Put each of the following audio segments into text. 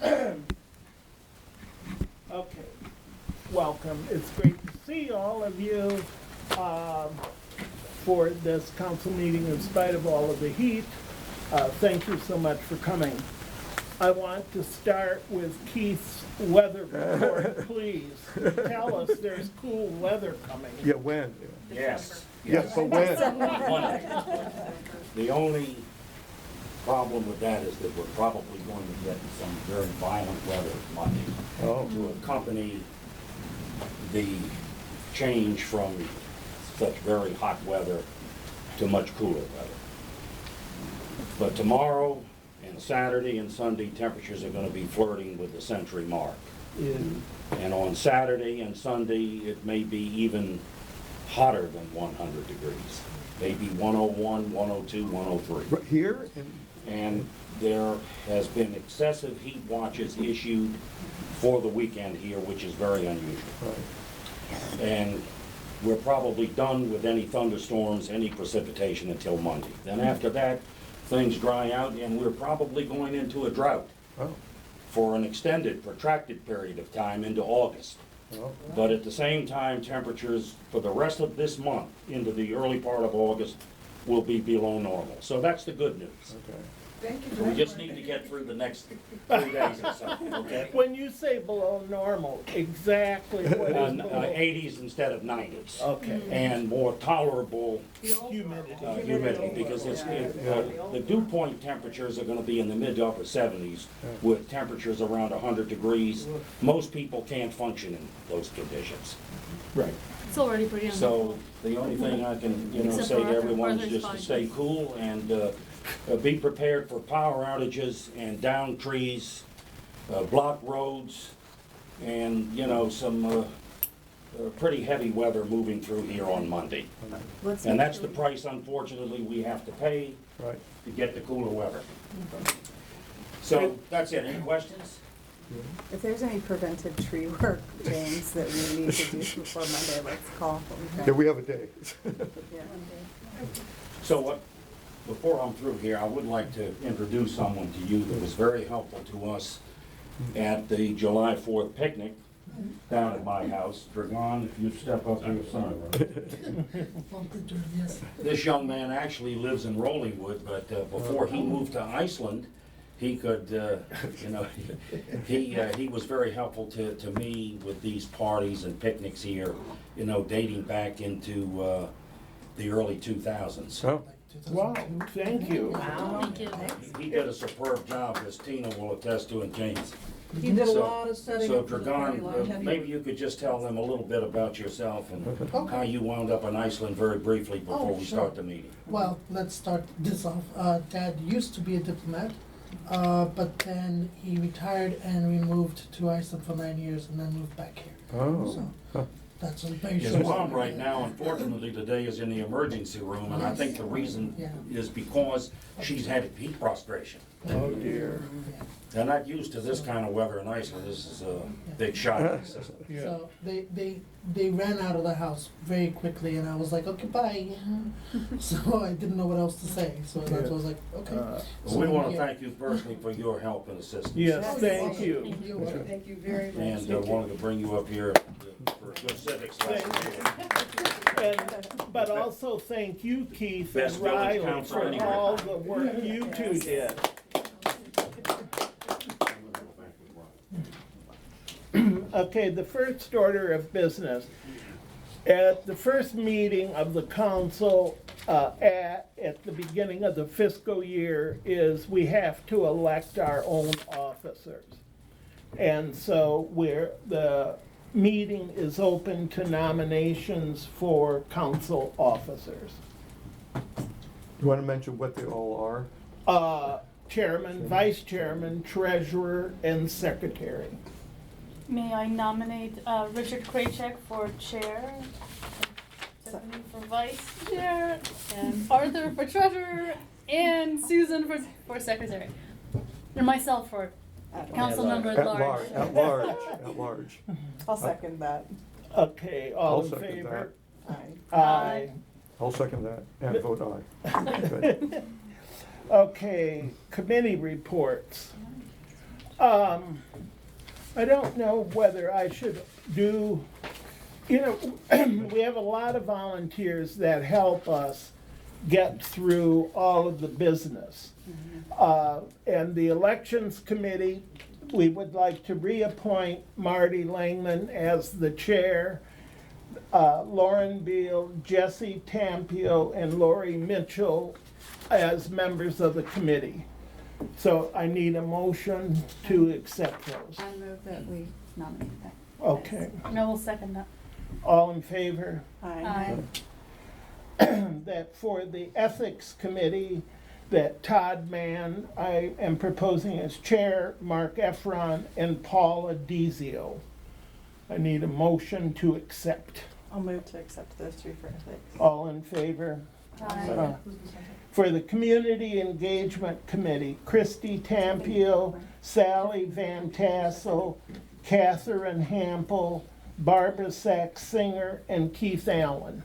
Okay, welcome. It's great to see all of you for this council meeting in spite of all of the heat. Thank you so much for coming. I want to start with Keith's weather report, please. Tell us there's cool weather coming. Yeah, when? Yes. Yes, but when? Monday. The only problem with that is that we're probably going to get some very violent weather Monday Oh, to accompany the change from such very hot weather to much cooler weather. But tomorrow and Saturday and Sunday, temperatures are going to be flirting with the century mark. And on Saturday and Sunday, it may be even hotter than 100 degrees. Maybe 101, 102, 103. right here? And there has been excessive heat watches issued for the weekend here, which is very unusual. Right. And we're probably done with any thunderstorms, any precipitation until Monday. Then after that, things dry out and we're probably going into a drought Oh, for an extended, protracted period of time into August. oh, But at the same time, temperatures for the rest of this month into the early part of August will be below normal. So that's the good news. okay. So we just need to get through the next 3 days or something, okay? When you say below normal, exactly what is below? 80s instead of 90s. Okay. And more tolerable Humidity. because the dew point temperatures are gonna be in the mid to upper 70s with temperatures around 100 degrees. Most people can't function in those conditions. Right. It's already pretty So the only thing I can, Except say for to after everyone is weather's just to fine. stay cool and be prepared for power outages and down trees, blocked roads, and, some pretty heavy weather moving through here on Monday. And that's the price, unfortunately, we have to pay Right. to get the cooler weather. So that's it. Any questions? If there's any preventive tree work, James, that we need to do before Monday, let's call. Yeah, we have a day. Yeah. So before I'm through here, I would like to introduce someone to you that was very helpful to us at the July 4th picnic down at my house. Dragon, if you step up here, son. This young man actually lives in Rollingwood, but before he moved to Iceland, he could, he was very helpful to me with these parties and picnics here, dating back into the early 2000s. Oh, Wow, thank you. Thank you. He did a superb job, as Tina will attest to, and James. He did a So- lot of setting So up for the party Dragan, line. maybe you could just tell them a little bit about yourself and how you wound up in Iceland very briefly before we sure. start the meeting. Well, let's start this off. Dad used to be a diplomat, but then he retired and we moved to Iceland for 9 years and then moved back here. oh. So that's a very His short mom story. right now, unfortunately, today is in the emergency room, and I think the reason Yeah. is because she's had heat prostration. Oh, dear. They're not used to this kind of weather in Iceland. This is a big shock to the system. Yeah. So they ran out of the house very quickly, and I was like, okay, bye. So I didn't know what else to say. So that's why I was like, okay. Well, we want to thank you personally for your help and assistance. Yes, Oh, thank you're you. welcome. You're welcome. Thank you very much. And wanted to bring you up here for a good civics lesson. But also thank you, Keith Best and village Riley, council for anywhere. all the work you two did. Okay, the first order of business. At the first meeting of the council, at the beginning of the fiscal year, is we have to elect our own officers. And so the meeting is open to nominations for council officers. You want to mention what they all are? Chairman, vice chairman, treasurer, and secretary. May I nominate Richard Kraychek for chair, Stephanie for vice chair, and Arthur for treasurer, and Susan for secretary. And myself for council member at large. At large, at large. I'll second that. Okay, all I'll in second favor? Aye. Aye. I'll second that and vote aye. Good. Okay, committee reports. I don't know whether I should do, we have a lot of volunteers that help us get through all of the business. And the elections committee, we would like to reappoint Marty Langman as the chair, Lauren Beal, Jesse Tampio, and Lori Mitchell as members of the committee. So I need a motion to accept those. I move that we nominate that. Okay, No, we'll second that. all in favor? Aye. That for the ethics committee, that Todd Mann, I am proposing as chair, Mark Efron, and Paula Dizio. I need a motion to accept. I'll move to accept those three for ethics. All in favor? Aye. For the Community Engagement Committee, Christy Tampio, Sally Van Tassel, Catherine Hample, Barbara Sachs Singer, and Keith Allen.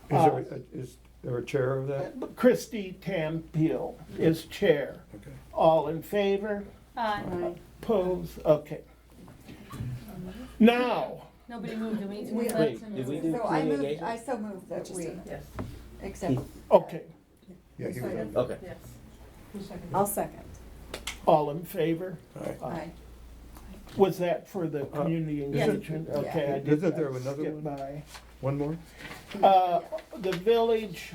Is there a chair of that? Christy Tampio is chair. Okay. All in favor? Aye. Opposed? Okay. Now, Nobody moved, do we need to We- move that? Wait, did we do So I community moved, engagement? I so moved that we accept. okay, Yeah, he was on. Okay. I'll second. all in favor? All right. Aye. Was that for the community engagement? Yeah. Okay, I Isn't did there another skip one? by. One more? The village,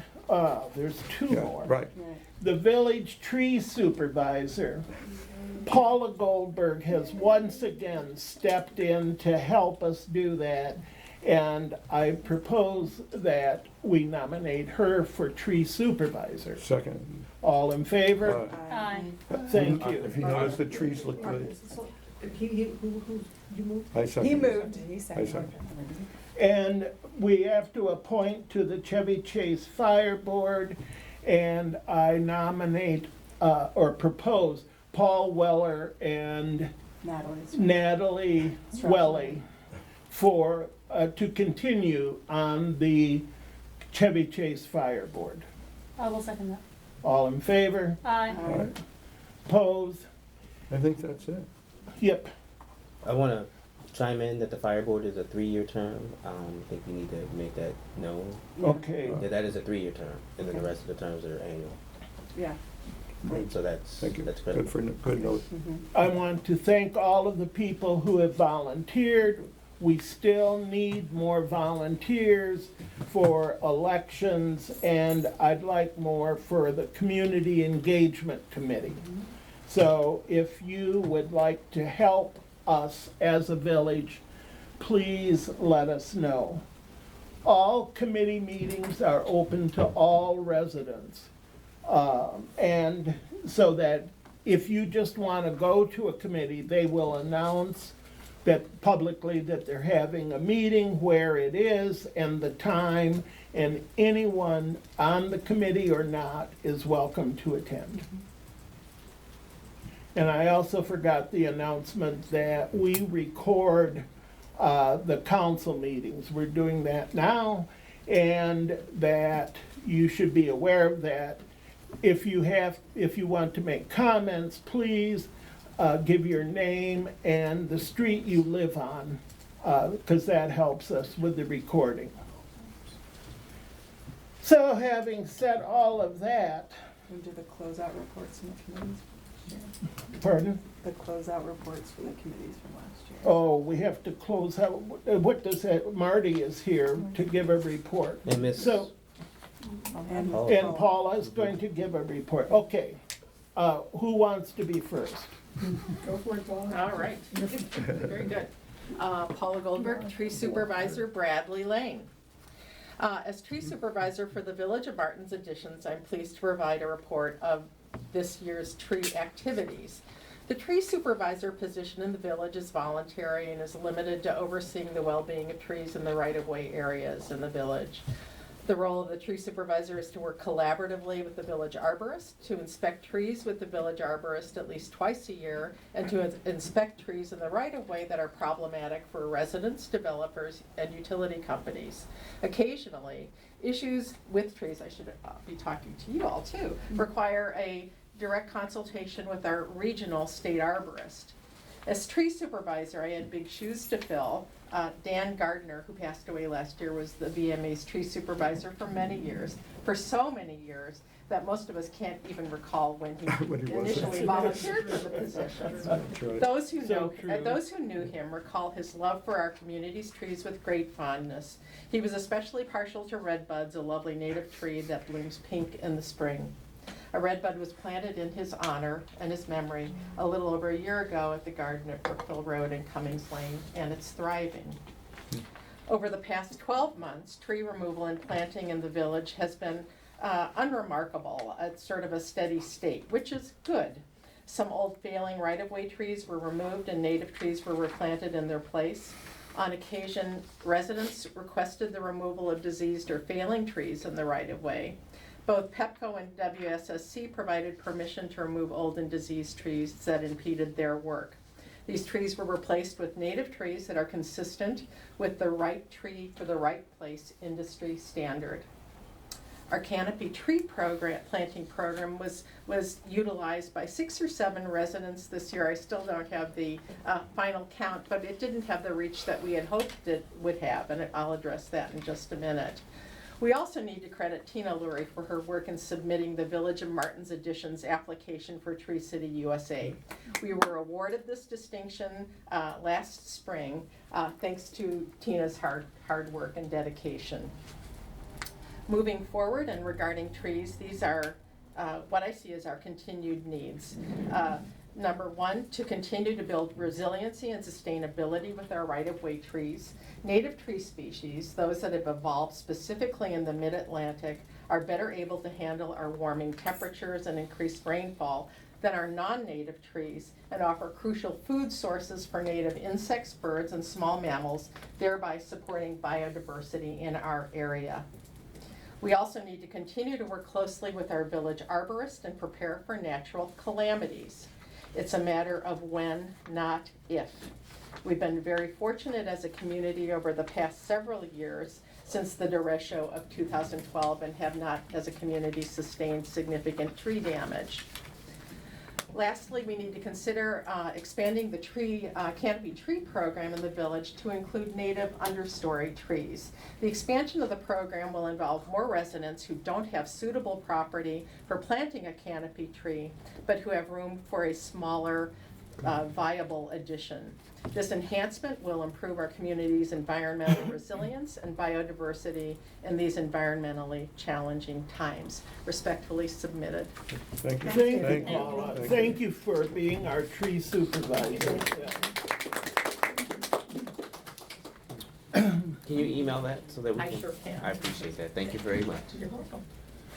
there's two Yeah, more. right. Right. The village tree supervisor, Paula Goldberg, has once again stepped in to help us do that. And I propose that we nominate her for tree supervisor. Second. All in favor? Aye. Thank you. If you notice, the trees look good. I second. He moved, he I seconded. second. And we have to appoint to the Chevy Chase Fire Board, and I nominate, or propose, Paul Weller and Natalie's. Natalie Welly for, to continue on the Chevy Chase Fire Board. I will second that. All in favor? Aye. All right. Opposed? I think that's it. Yep. I want to chime in that the fire board is a 3-year term. I think we need to make that known. Okay. That is a 3-year term, and then the rest of the terms are annual. Yeah. So that's Thank you. that's Good critical. good note. I want to thank all of the people who have volunteered. We still need more volunteers for elections, and I'd like more for the Community Engagement Committee. So if you would like to help us as a village, please let us know. All committee meetings are open to all residents. And so that if you just want to go to a committee, they will announce that publicly that they're having a meeting, where it is and the time, and anyone on the committee or not is welcome to attend. And I also forgot the announcement that we record the council meetings. We're doing that now, and that you should be aware of that. If you want to make comments, please give your name and the street you live on, because that helps us with the recording. So having said all of that, We do the closeout reports from the committees. pardon? The closeout reports for the committees from last year. Oh, we have to close out, what does that, Marty is here to give a report. And Miss So, And Oh. and Paula's going to give a report. Okay, who wants to be first? All right, very good. Paula Goldberg, Tree Supervisor, Bradley Lane. As Tree Supervisor for the Village of Martin's Additions, I'm pleased to provide a report of this year's tree activities. The Tree Supervisor position in the village is voluntary and is limited to overseeing the well-being of trees in the right-of-way areas in the village. The role of the tree supervisor is to work collaboratively with the village arborist, to inspect trees with the village arborist at least twice a year, and to inspect trees in the right-of-way that are problematic for residents, developers, and utility companies. Occasionally, issues with trees, I should be talking to you all too, require a direct consultation with our regional state arborist. As tree supervisor, I had big shoes to fill. Dan Gardner, who passed away last year, was the VMA's tree supervisor for many years, for so many years that most of us can't even recall when he When he wasn't. initially volunteered for the position. That's right. Those who So know, true. those who knew him recall his love for our community's trees with great fondness. He was especially partial to redbuds, a lovely native tree that blooms pink in the spring. A redbud was planted in his honor and his memory a little over a year ago at the garden at Brookville Road and Cummings Lane, and it's thriving. Over the past 12 months, tree removal and planting in the village has been unremarkable. It's sort of a steady state, which is good. Some old failing right-of-way trees were removed and native trees were replanted in their place. On occasion, residents requested the removal of diseased or failing trees in the right-of-way. Both PEPCO and WSSC provided permission to remove old and diseased trees that impeded their work. These trees were replaced with native trees that are consistent with the right tree for the right place industry standard. Our canopy tree planting program was utilized by 6 or 7 residents this year. I still don't have the final count, but it didn't have the reach that we had hoped it would have, and I'll address that in just a minute. We also need to credit Tina Lurie for her work in submitting the Village of Martins Edition's application for Tree City USA. We were awarded this distinction last spring thanks to Tina's hard work and dedication. Moving forward and regarding trees, these are what I see as our continued needs. Number 1, to continue to build resiliency and sustainability with our right-of-way trees. Native tree species, those that have evolved specifically in the mid-Atlantic, are better able to handle our warming temperatures and increased rainfall than our non-native trees, and offer crucial food sources for native insects, birds, and small mammals, thereby supporting biodiversity in our area. We also need to continue to work closely with our village arborist and prepare for natural calamities. It's a matter of when, not if. We've been very fortunate as a community over the past several years since the derecho of 2012 and have not, as a community, sustained significant tree damage. Lastly, we need to consider expanding the canopy tree program in the village to include native understory trees. The expansion of the program will involve more residents who don't have suitable property for planting a canopy tree, but who have room for a smaller, viable addition. This enhancement will improve our community's environmental resilience and biodiversity in these environmentally challenging times. Respectfully submitted. Thank you. Thank you, Thank you. Paula. Thank Thank you for being our tree supervisor. Can you email that so that we I can? sure can. I appreciate that. Thank you very much. You're welcome.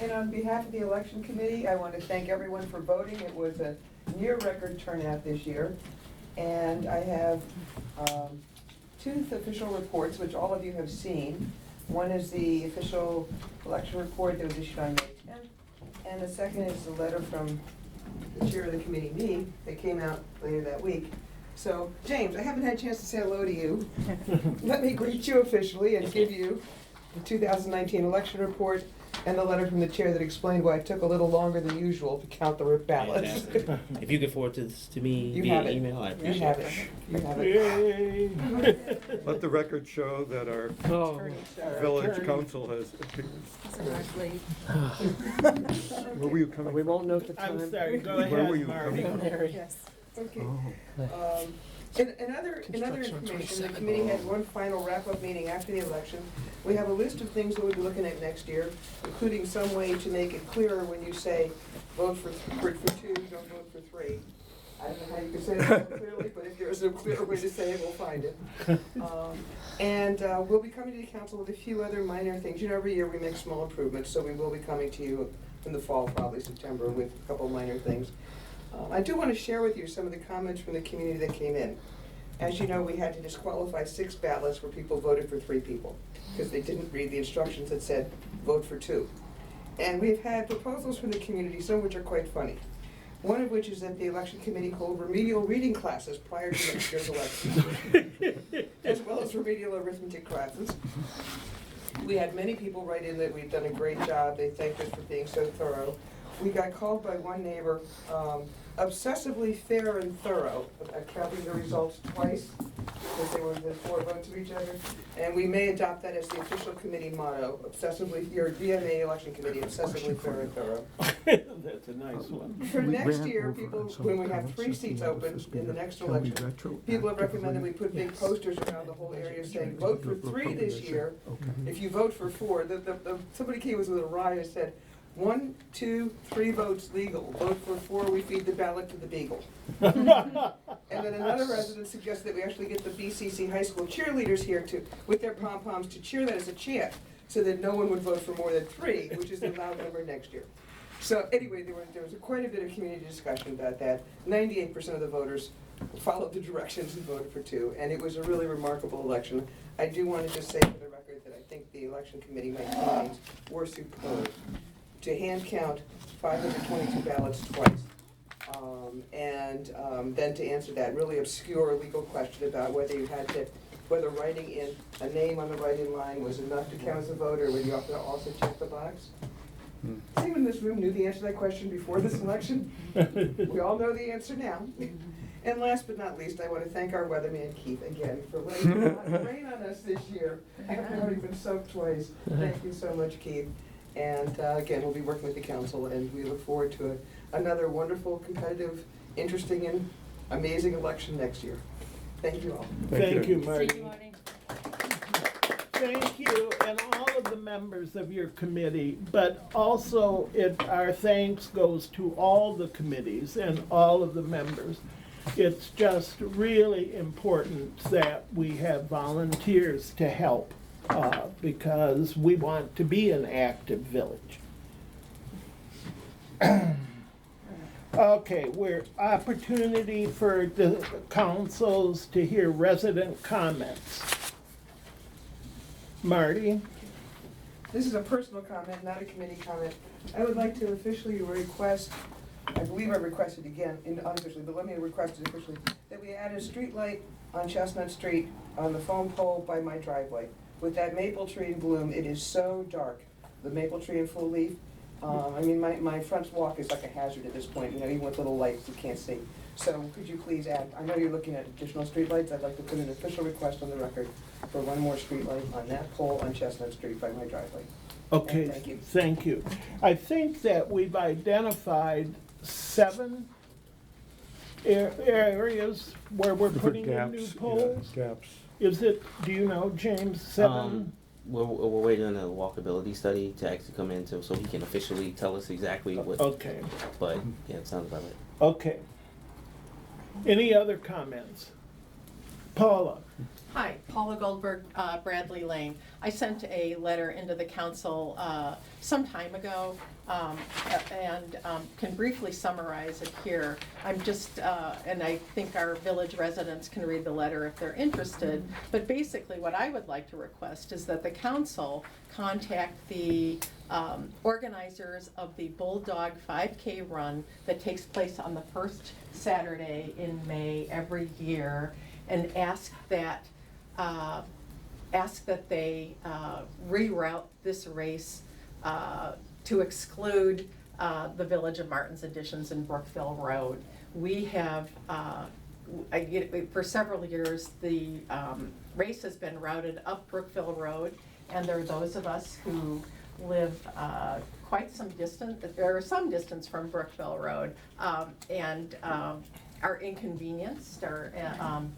And on behalf of the election committee, I want to thank everyone for voting. It was a near record turnout this year. And I have 2 official reports, which all of you have seen. One is the official election report that was issued on May 10th. And the second is the letter from the chair of the committee, me, that came out later that week. So, James, I haven't had a chance to say hello to you. Let me greet you officially and give you the 2019 election report and the letter from the chair that explained why it took a little longer than usual to count the ballots. Fantastic. If you could forward this to me You via have it. email, I You appreciate have it. it. You have it. Yay. Let the record show that our village council has appeared. Where were you coming We from? won't note the time. I'm sorry, go Where were ahead, you Marty. coming from? Yes. Okay. In other information, the committee had one final wrap-up meeting after the election. We have a list of things that we'll be looking at next year, including some way to make it clearer when you say, vote for 2, don't vote for 3. I don't know how you can say that more clearly, but if there is a clearer way to say it, we'll find it. And we'll be coming to the council with a few other minor things. You know, every year we make small improvements, so we will be coming to you in the fall, probably September, with a couple minor things. I do want to share with you some of the comments from the community that came in. As you know, we had to disqualify 6 ballots where people voted for 3 people because they didn't read the instructions that said vote for 2. And we've had proposals from the community, some of which are quite funny. One of which is that the election committee hold remedial reading classes prior to next year's election, as well as remedial arithmetic classes. We had many people write in that we've done a great job. They thanked us for being so thorough. we got called by one neighbor, obsessively fair and thorough, counting the results twice, because they were the 4 votes of each other. And we may adopt that as the official committee motto, your VMA election committee, obsessively fair and thorough. That's a nice one. For next year, people, when we have 3 seats open in the next election, people have recommended we put big posters around the whole area saying, vote for 3 this year. If you vote for 4, somebody came with a riot and said, 1, 2, 3 votes legal. Vote for 4, we feed the ballot to the beagle. And then another resident suggested that we actually get the BCC high school cheerleaders here with their pom-poms to cheer that as a chant, so that no one would vote for more than 3, which is the allowed number next year. So anyway, there was quite a bit of community discussion about that. 98% of the voters followed the directions and voted for 2, and it was a really remarkable election. I do want to just say for the record that I think the election committee, my teammates, were superb. To hand count 522 ballots twice. Then to answer that really obscure legal question about whether writing in a name on the writing line was enough to count as a vote, or whether you have to also check the box. Does anyone in this room knew the answer to that question before this election? We all know the answer now. And last but not least, I want to thank our weatherman Keith again for letting rain on us this year after having been soaked twice. Thank you so much, Keith. And again, we'll be working with the council, and we look forward to another wonderful, competitive, interesting, and amazing election next year. Thank you all. Thank you, Marty. Thank you, Marty. Thank you, and all of the members of your committee, but also our thanks goes to all the committees and all of the members. It's just really important that we have volunteers to help, because we want to be an active village. Okay, we're opportunity for the councils to hear resident comments. Marty? This is a personal comment, not a committee comment. I would like to officially request, I believe I requested again, unofficially, but let me request it officially, that we add a street light on Chestnut Street on the phone pole by my driveway. With that maple tree in bloom, it is so dark, the maple tree in full leaf. I mean, my front walk is like a hazard at this point, even with little lights, you can't see. So could you please add, I know you're looking at additional streetlights, I'd like to put an official request on the record for 1 more streetlight on that pole on Chestnut Street by my driveway. Okay, And thank you. thank you. I think that we've identified 7 areas where we're putting in new poles. Gaps. Is it, do you know, James, 7? We're waiting on a walkability study to actually come in so he can officially tell us exactly what. Okay, But yeah, it sounds about right. okay. Any other comments? Paula? Hi, Paula Goldberg, Bradley Lane. I sent a letter into the council some time ago and can briefly summarize it here. I'm just, and I think our village residents can read the letter if they're interested, but basically what I would like to request is that the council contact the organizers of the Bulldog 5K run that takes place on the first Saturday in May every year, and ask that they reroute this race to exclude the Village of Martins Additions in Brookville Road. We have, for several years, the race has been routed up Brookville Road, and there are those of us who live quite some distance, or some distance from Brookville Road, and are inconvenienced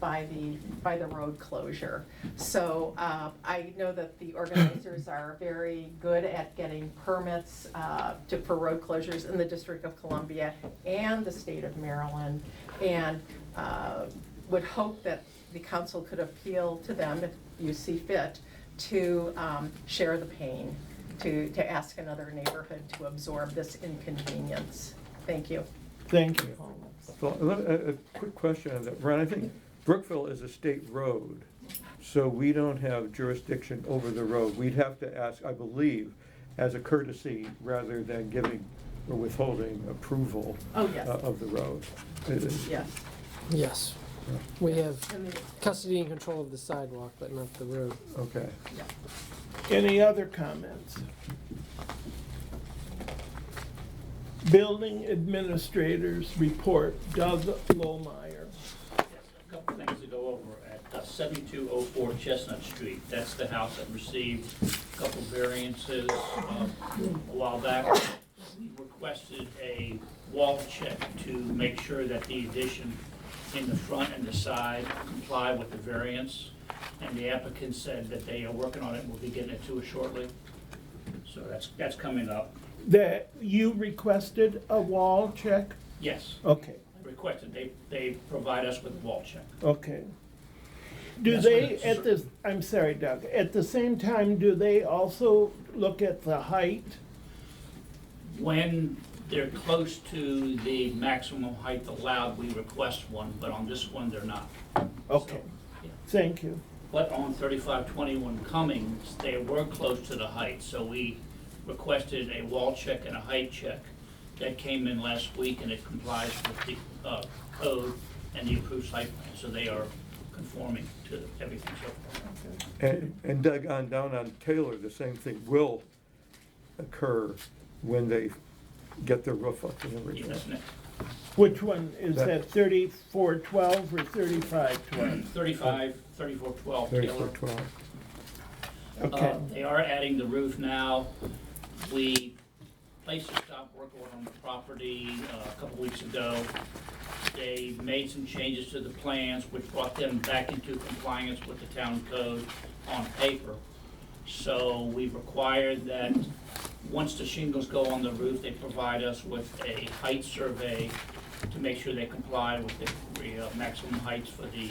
by the road closure. So I know that the organizers are very good at getting permits for road closures in the District of Columbia and the state of Maryland, and would hope that the council could appeal to them, if you see fit, to share the pain, to ask another neighborhood to absorb this inconvenience. Thank you. Thank you. So, a quick question on that. Ron, I think Brookville is a state road, so we don't have jurisdiction over the road. We'd have to ask, I believe, as a courtesy, rather than giving or withholding approval Oh, yes. of the road. Yes. Yes. We have custody and control of the sidewalk, but not the road. Okay. Any other comments? Building Administrator's Report, Doug Lohmeyer. A couple things to go over at 7204 Chestnut Street. That's the house that received a couple variances a while back. We requested a wall check to make sure that the addition in the front and the side comply with the variance. And the applicant said that they are working on it and will be getting it to us shortly. So that's coming up. That you requested a wall check? Yes, Okay, requested. They provide us with a wall check. okay. Do That's they, what it's- at this, I'm sorry, Doug, at the same time, do they also look at the height? When they're close to the maximum height allowed, we request one, but on this one, they're not. Okay, Yeah. thank you. But on 3521 Cummings, they were close to the height, so we requested a wall check and a height check. That came in last week, and it complies with the code and the approved site plan, so they are conforming to everything so far. And Doug, down on Taylor, the same thing will occur when they get the roof up and Yeah, everything. that's next. Which one, is That- that 3412 or 3512? 3412 Thirty Taylor. foot 12. Okay, They are adding the roof now. We placed a stop work order on the property a couple weeks ago. They made some changes to the plans, which brought them back into compliance with the town code on paper. So we required that, once the shingles go on the roof, they provide us with a height survey to make sure they comply with the maximum heights for the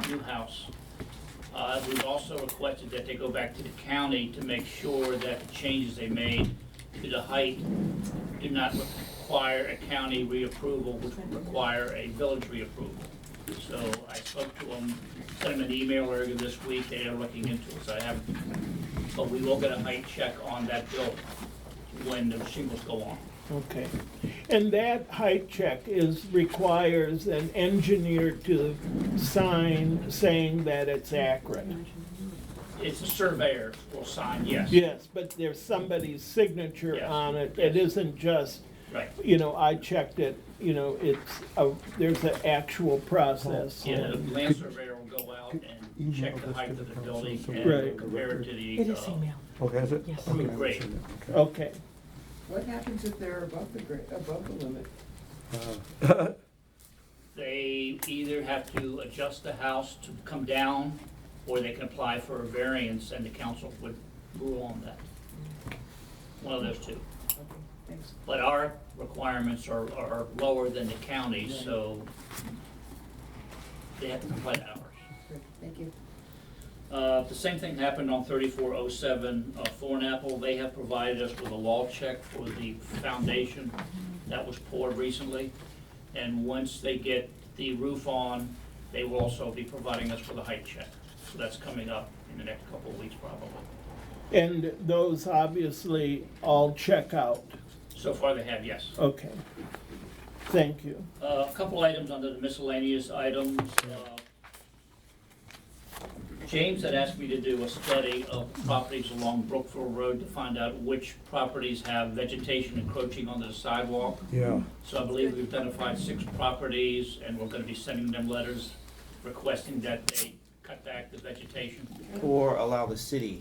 new house. We've also requested that they go back to the county to make sure that the changes they made to the height do not require a county reapproval, which would require a village reapproval. So I spoke to them, sent them an email earlier this week, they are looking into it, so I haven't, but we will get a height check on that building when the shingles go on. okay. And that height check requires an engineer to sign saying that it's accurate? It's a surveyor will sign, yes. Yes, but there's somebody's signature Yes. on it. It isn't just, Right. I checked it, there's an actual process. Yeah, the land surveyor will go out and check the height of the building Right. and compare it to the. It is email. Okay, is it? Yes. Okay, Great. okay. Okay, What happens if they're above the limit? They either have to adjust the house to come down, or they can apply for a variance, and the council would rule on that. One of those two. Okay, thanks. But our requirements are lower than the county's, so they have to comply to ours. Good, thank you. The same thing happened on 3407 Thornapple. They have provided us with a wall check for the foundation that was poured recently. And once they get the roof on, they will also be providing us with a height check. So that's coming up in the next couple of weeks probably. and those obviously all check out. So far they have, yes. Okay, thank you. A couple items under the miscellaneous items. James had asked me to do a study of properties along Brookville Road to find out which properties have vegetation encroaching onto the sidewalk. Yeah, So I believe we've identified 6 properties, and we're gonna be sending them letters requesting that they cut back the vegetation. Or allow the city,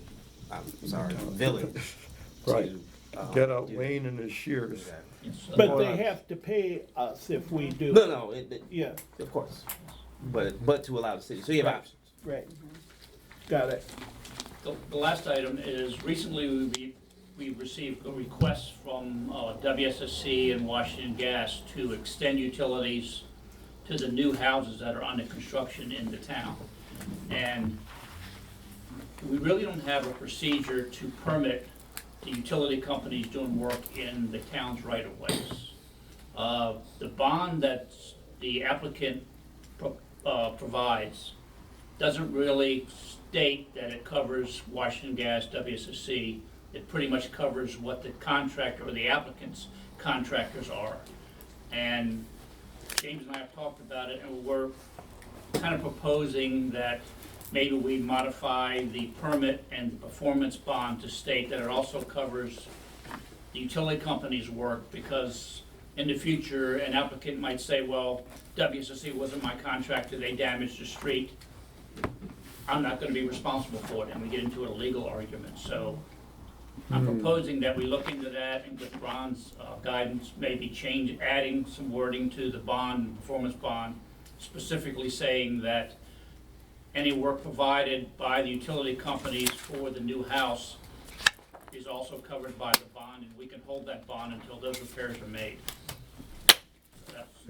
village right. to. Get out do- Wayne and his shears. do that. Yes, so- But they have to pay us if we do. No, Yeah, of course, but to allow the city, so you have Right. options. right. Got it. The last item is, recently we received a request from WSSC and Washington Gas to extend utilities to the new houses that are under construction in the town. And we really don't have a procedure to permit the utility companies doing work in the town's right-of-ways. The bond that the applicant provides doesn't really state that it covers Washington Gas, WSSC. It pretty much covers what the contractor or the applicant's contractors are. And James and I have talked about it, and we're kind of proposing that maybe we modify the permit and the performance bond to state that it also covers the utility companies work, because in the future, an applicant might say, well, WSSC wasn't my contractor, they damaged the street. I'm not gonna be responsible for it, and we get into a legal argument. So I'm proposing that we look into that and with Ron's guidance, maybe adding some wording to the bond, performance bond, specifically saying that any work provided by the utility companies for the new house is also covered by the bond, and we can hold that bond until those repairs are made. So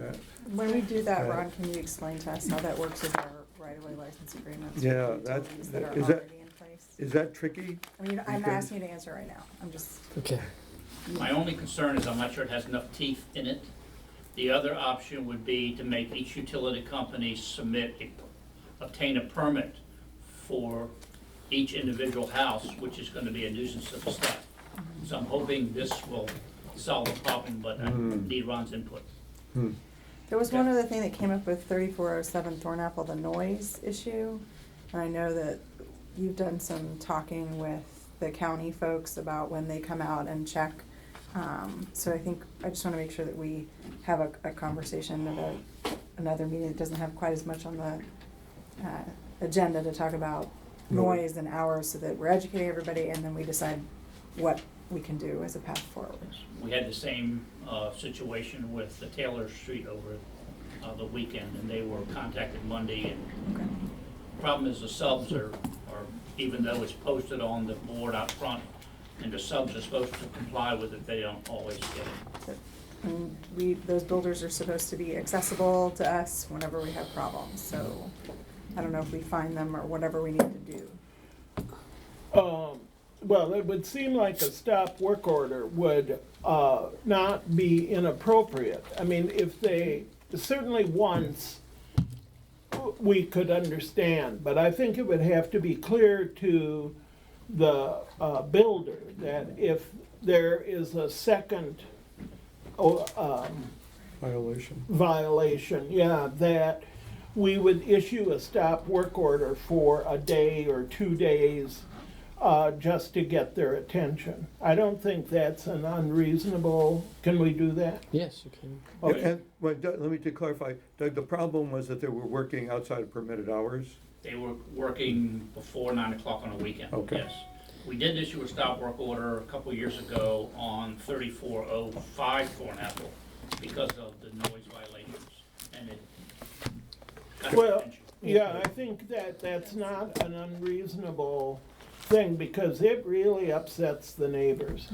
that's- When we do that, Ron, can you explain to us how that works with our right-of-way license agreements? with Yeah, the that's- utilities that are is that- already in place? Is that tricky? I mean, I'm because- asking you to answer right now. I'm just, Okay. My only concern is I'm not sure it has enough teeth in it. The other option would be to make each utility company obtain a permit for each individual house, which is gonna be a nuisance to the staff. So I'm hoping this will solve the problem, but I need Ron's input. there was one other thing that came up with 3407 Thornapple, the noise issue. And I know that you've done some talking with the county folks about when they come out and check. So I think, I just wanna make sure that we have a conversation at another meeting that doesn't have quite as much on the agenda to talk about noise and hours, so that we're educating everybody and then we decide what we can do as a path forward. We had the same situation with the Taylor Street over the weekend, and they were contacted Monday, and Okay. problem is the subs are, even though it's posted on the board out front, and the subs are supposed to comply with it, they don't always get it. And those builders are supposed to be accessible to us whenever we have problems, so I don't know if we find them or whatever we need to do. Well, it would seem like a stop work order would not be inappropriate. I mean, if they, certainly once, we could understand, but I think it would have to be clear to the builder that if there is a second violation, yeah, that we would issue a stop work order for a day or 2 days just to get their attention. I don't think that's an unreasonable, can we do that? Yes, you can. Okay. And, well, Doug, let me to clarify, Doug, the problem was that they were working outside of permitted hours? They were working before 9 o'clock on a weekend, Okay. yes. We did issue a stop work order a couple years ago on 3405 Thornapple because of the noise violations, and it got their Well, attention. yeah, I think that that's not an unreasonable thing because it really upsets the neighbors.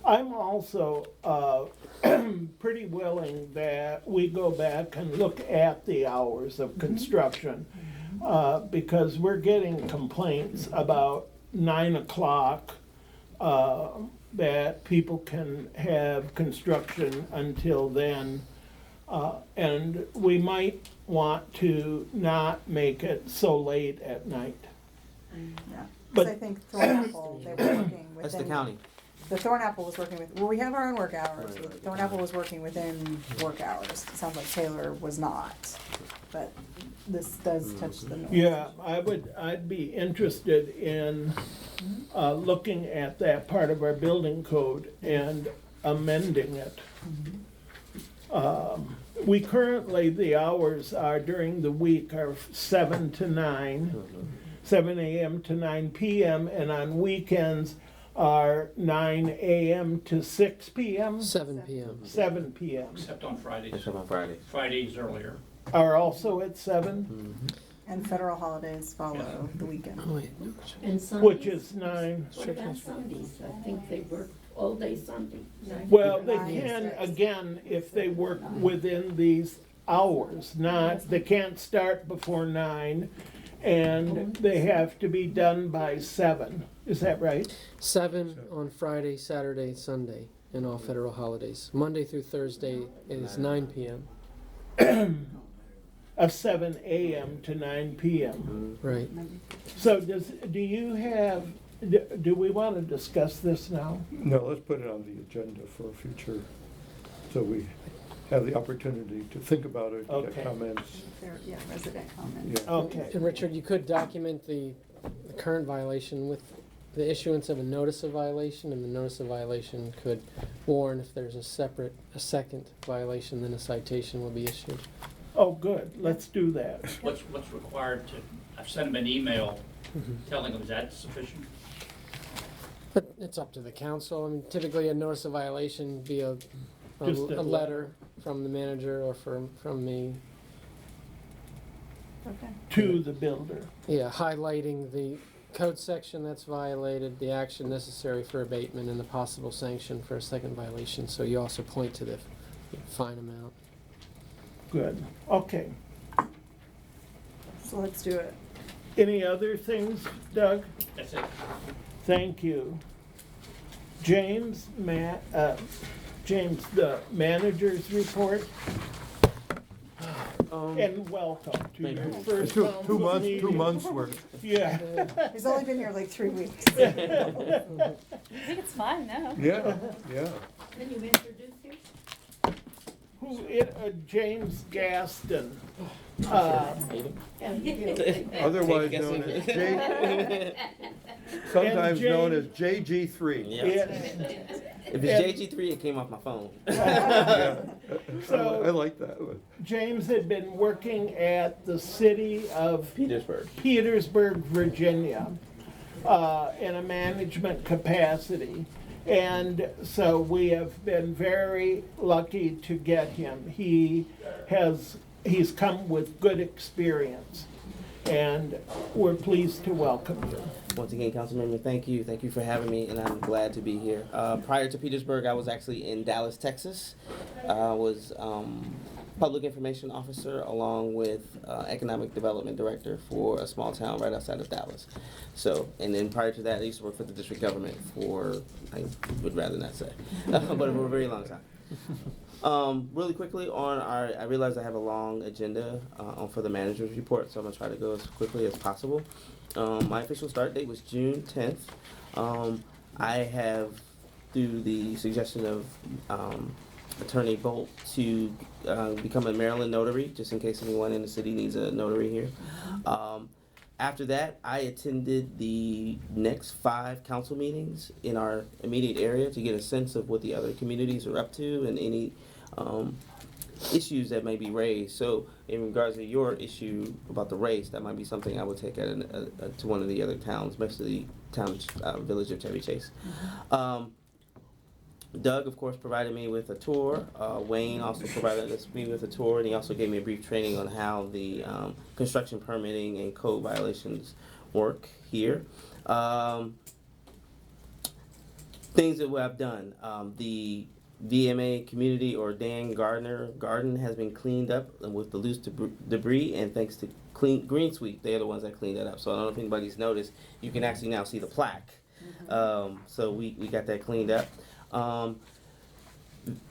I'm also pretty willing that we go back and look at the hours of construction because we're getting complaints about 9 o'clock that people can have construction until then. And we might want to not make it so late at night. Yeah, But- because I think Thornapple, they were working within. That's the county. The Thornapple was working with, well, we have our own work hours, Right, right. Thornapple was working within work hours. It sounds like Taylor was not, but this does touch the noise. Yeah, I'd be interested in looking at that part of our building code and amending it. We currently, the hours are during the week are 7 to 9, 7 a.m. to 9 p.m., and on weekends are 9 a.m. to 6 p.m., 7 p.m. 7 p.m. Except on Fridays. Except on Friday. Fridays earlier. Are also at 7, And federal holidays follow the weekend. Oh, wait. And Sundays? which is 9. What about Sundays? I think they work all day Sunday. Well, they 9 to can, 6. again, if they work within these hours, not, they can't start before 9, and they have to be done by 7. Is that right? 7 on Friday, Saturday, Sunday, and all federal holidays. Monday through Thursday is 9 p.m. Of 7 a.m. to 9 p.m. Right. So do you have, do we want to discuss this now? No, let's put it on the agenda for a future, so we have the opportunity to think about it, Okay. get comments. Yeah, resident comments. Yeah. Okay. And Richard, you could document the current violation with the issuance of a notice of violation, and the notice of violation could warn if there's a second violation, then a citation will be issued. Oh, good, let's do that. What's required to, I've sent them an email telling them, is that sufficient? But it's up to the council. I mean, typically a notice of violation be a Just a letter from the manager or from me. Okay. To the builder. Yeah, highlighting the code section that's violated, the action necessary for abatement, and the possible sanction for a second violation. So you also point to the fine amount. Good, okay. So let's do it. Any other things, Doug? That's it. Thank you. James, James, the manager's report, and welcome to Thank your you. first Two meeting. months worth. Yeah. He's only been here like 3 weeks. I think it's fine now. Yeah, yeah. Can you introduce yourself? James Gaston. Otherwise known as sometimes known as JG3. Yeah. Yeah. If it's JG3, it came off my phone. Yeah. So- I like that one. James had been working at the city of Petersburg, Virginia, in a management capacity. And so we have been very lucky to get him. He's come with good experience, and we're pleased to welcome you. Once again, Councilmember, thank you. Thank you for having me, and I'm glad to be here. Prior to Petersburg, I was actually in Dallas, Texas. I was public information officer along with economic development director for a small town right outside of Dallas. So, and then prior to that, I used to work for the district government for, I would rather not say, but for a very long time. Really quickly I realize I have a long agenda for the manager's report, so I'm gonna try to go as quickly as possible. My official start date was June 10th. I have, through the suggestion of Attorney Bolt, to become a Maryland notary, just in case anyone in the city needs a notary here. After that, I attended the next 5 council meetings in our immediate area to get a sense of what the other communities are up to and any issues that may be raised. So in regards to your issue about the race, that might be something I would take to one of the other towns, especially the village of Chevy Chase. Doug, of course, provided me with a tour. Wayne also provided me with a tour, and he also gave me a brief training on how the construction permitting and code violations work here. Things that I've done. The VMA community or Dan Gardner garden has been cleaned up with the loose debris, and thanks to Green Sweep, they're the ones that cleaned that up. So I don't know if anybody's noticed, you can actually now see the plaque. So we got that cleaned up.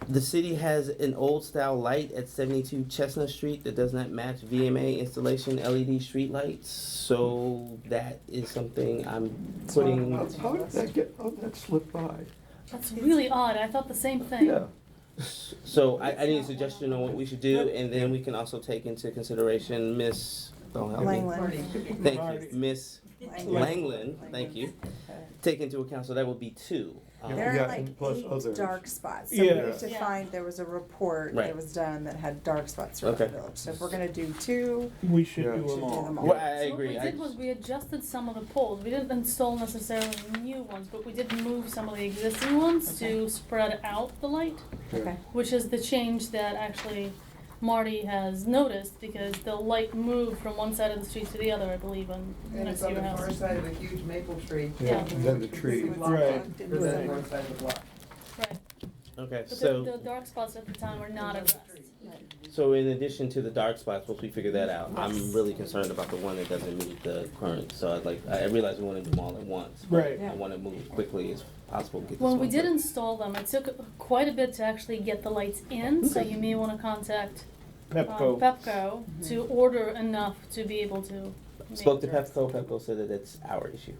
The city has an old style light at 72 Chestnut Street that does not match VMA installation LED street lights. So that is something I'm putting. How did that slip by? That's really odd. I thought the same thing. Yeah. So I need a suggestion on what we should do, and then we can also take into consideration Miss. Don't help me. Langland. Thank you, Miss Langland. Thank you. Take into account, so that would be 2. There Yeah, are like and plus 8 others. dark spots. So Yeah. we need to find, there was a report Right. that was done that had dark spots throughout the Okay. village. So if we're gonna do 2, We should Yeah. do we should them do all. them all. Well, I So agree. what we did was we adjusted some of the poles. We didn't install necessarily new ones, but we did move some of the existing ones to spread out the light, Okay. which is the change that actually Marty has noticed because the light moved from one side of the street to the other, I believe, And next it's to on your the house. far side of a huge maple tree. Yeah. And then the tree. Right. For that north side of the block. Right. Okay, But so the dark spots at the time were not addressed. so in addition to the dark spots, once we figure that out, I'm really concerned about the one that doesn't meet the current. So I realize we want to do them all at once. but Right. I want to move quickly as possible to get this When one we did done. install them, it took quite a bit to actually get the lights in, so you may want to contact Pepco to order enough to be able to. Spoke to Pepco. Pepco said that it's our issue.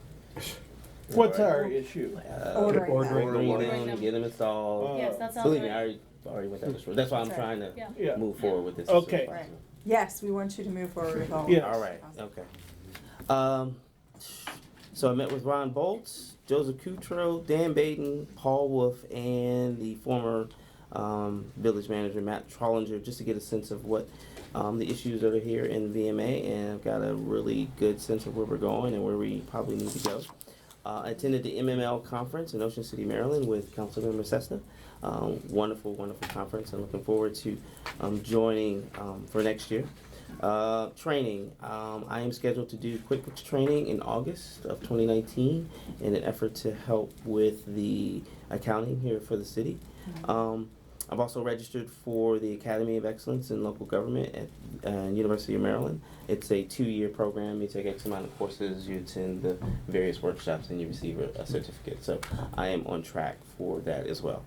What's our issue? Ordering them. Ordering Ordering them, them. get them installed. Yes, that sounds Believe me, right. I already went down this road. That's why I'm That's right. trying to Yeah. Yeah. move forward with this. as Okay. soon as Right. possible. Yes, we want you to move forward with all of Yeah. this. All right. Okay. So I met with Ron Bolts, Joseph Cutro, Dan Baden, Paul Wolf, and the former village manager, Matt Trollinger, just to get a sense of what the issues that are here in VMA, and I've got a really good sense of where we're going and where we probably need to go. I attended the MML conference in Ocean City, Maryland with Councilmember Cessna. Wonderful, wonderful conference. I'm looking forward to joining for next year. Training. I am scheduled to do QuickBooks training in August of 2019 in an effort to help with the accounting here for the city. I've also registered for the Academy of Excellence in Local Government at University of Maryland. It's a 2-year program. You take X amount of courses, you attend the various workshops, and you receive a certificate. So I am on track for that as well.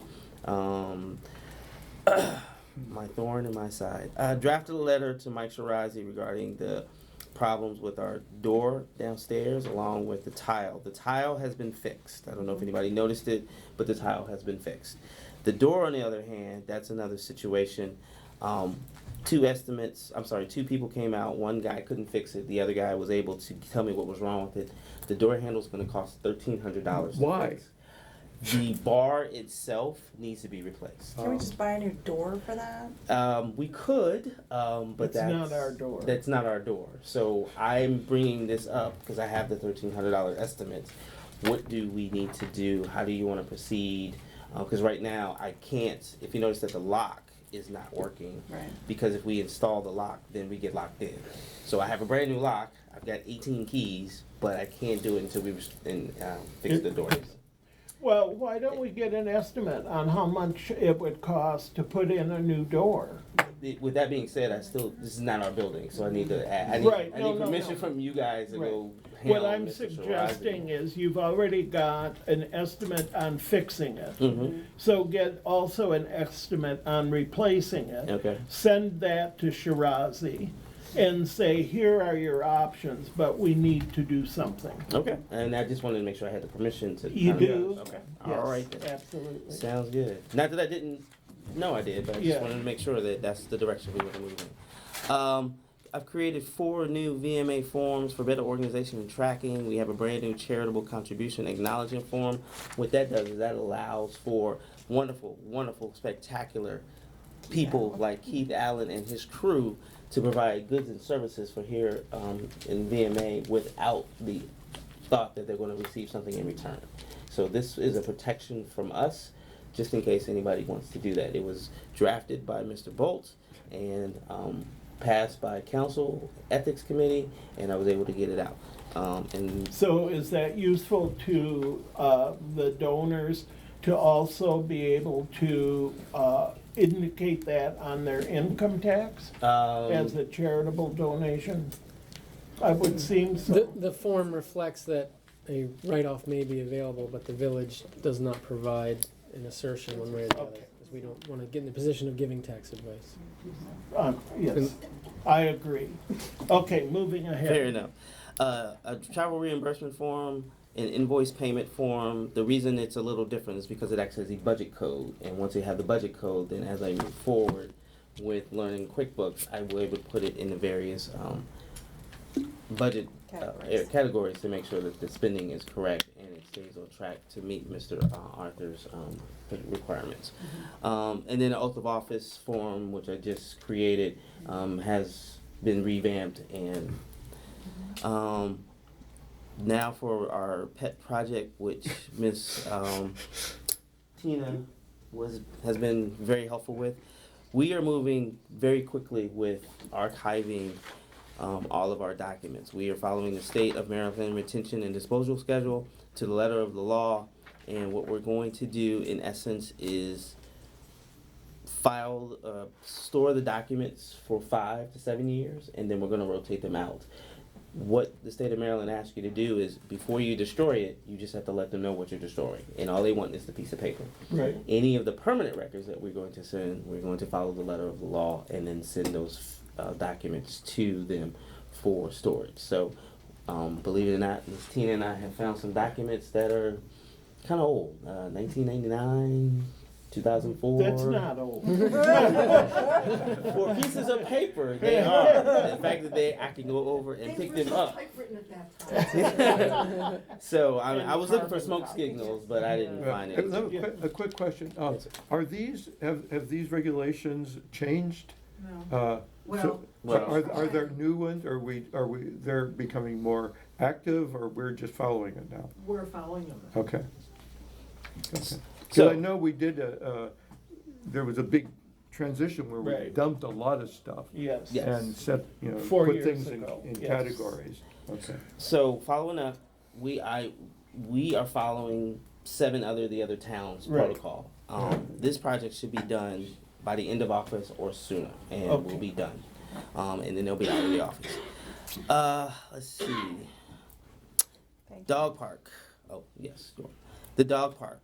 My thorn in my side. I drafted a letter to Mike Shirazi regarding the problems with our door downstairs along with the tile. The tile has been fixed. I don't know if anybody noticed it, but the tile has been fixed. The door, on the other hand, that's another situation. Two people came out. One guy couldn't fix it. The other guy was able to tell me what was wrong with it. The door handle's going to cost $1,300. Why? The bar itself needs to be replaced. Can we just buy a new door for that? We could, but It's that's not our door. That's not our door. So I'm bringing this up because I have the $1,300 estimate. What do we need to do? How do you want to proceed? Because right now I can't. If you notice that the lock is not working, Right. because if we install the lock, then we get locked in. So I have a brand new lock. I've got 18 keys, but I can't do it until we fix the doors. Well, why don't we get an estimate on how much it would cost to put in a new door? With that being said, this is not our building, so I need to add. Right, I no, need no, permission no. from you guys to Right. go. What I'm suggesting is you've already got an estimate on fixing it. Mm-hmm. So get also an estimate on replacing it. Okay. Send that to Shirazi and say, here are your options, but we need to do something. Okay. And I just wanted to make sure I had the permission to. You kind of- do? Okay. Yes, All right then. absolutely. Sounds good. Not that I didn't know I did, but I just Yeah. wanted to make sure that that's the direction we were moving. I've created 4 new VMA forms for better organization and tracking. We have a brand new charitable contribution acknowledgement form. What that does is that allows for wonderful, wonderful, spectacular people like Keith Allen and his crew to provide goods and services for here in VMA without the thought that they're going to receive something in return. So this is a protection from us, just in case anybody wants to do that. It was drafted by Mr. Bolt and passed by Council Ethics Committee, and I was able to get it out. And So is that useful to the donors to also be able to indicate that on their income tax as a charitable donation? I would seem so. The form reflects that a write-off may be available, but the village does not provide an assertion one way or the other, Okay. because we don't want to get in the position of giving tax advice. Yes, I agree. Okay, moving ahead. fair enough. A travel reimbursement form, an invoice payment form. The reason it's a little different is because it actually has a budget code, and once you have the budget code, then as I move forward with learning QuickBooks, I will be able to put it in the various budget categories to make sure that the spending is correct and it stays on track to meet Mr. Arthur's requirements. And then the oath of office form, which I just created, has been revamped, and now for our pet project, which Miss Tina has been very helpful with. We are moving very quickly with archiving all of our documents. We are following the state of Maryland retention and disposal schedule to the letter of the law, and what we're going to do in essence is store the documents for 5 to 7 years, and then we're going to rotate them out. What the state of Maryland asks you to do is, before you destroy it, you just have to let them know what you're destroying, and all they want is the piece of paper. Right. Any of the permanent records that we're going to send, we're going to follow the letter of the law and then send those documents to them for storage. So, believe it or not, Ms. Tina and I have found some documents that are kind of old, 1999, 2004. That's not old. For pieces of paper, they are. The fact that I can go over and pick them up. Typewritten at that time. So I was looking for smoke signals, but I didn't find it. A quick question. Yes, sir. Are these, have these regulations changed? So Well- are there new ones, or they're becoming more active, or we're just following it now? We're following them. Okay. Because So- I know we did there was a big transition where we Right. dumped a lot of stuff. Yes. Yeah. And set, 4 put years things ago, in yes. categories. Okay. So following up, we are following the other towns' Right. protocol. This project should be done by the end of office or sooner, and Okay. will be done. And then they'll be out of the office. Let's see. Thank you. Dog park. Oh yes, sure. The dog park.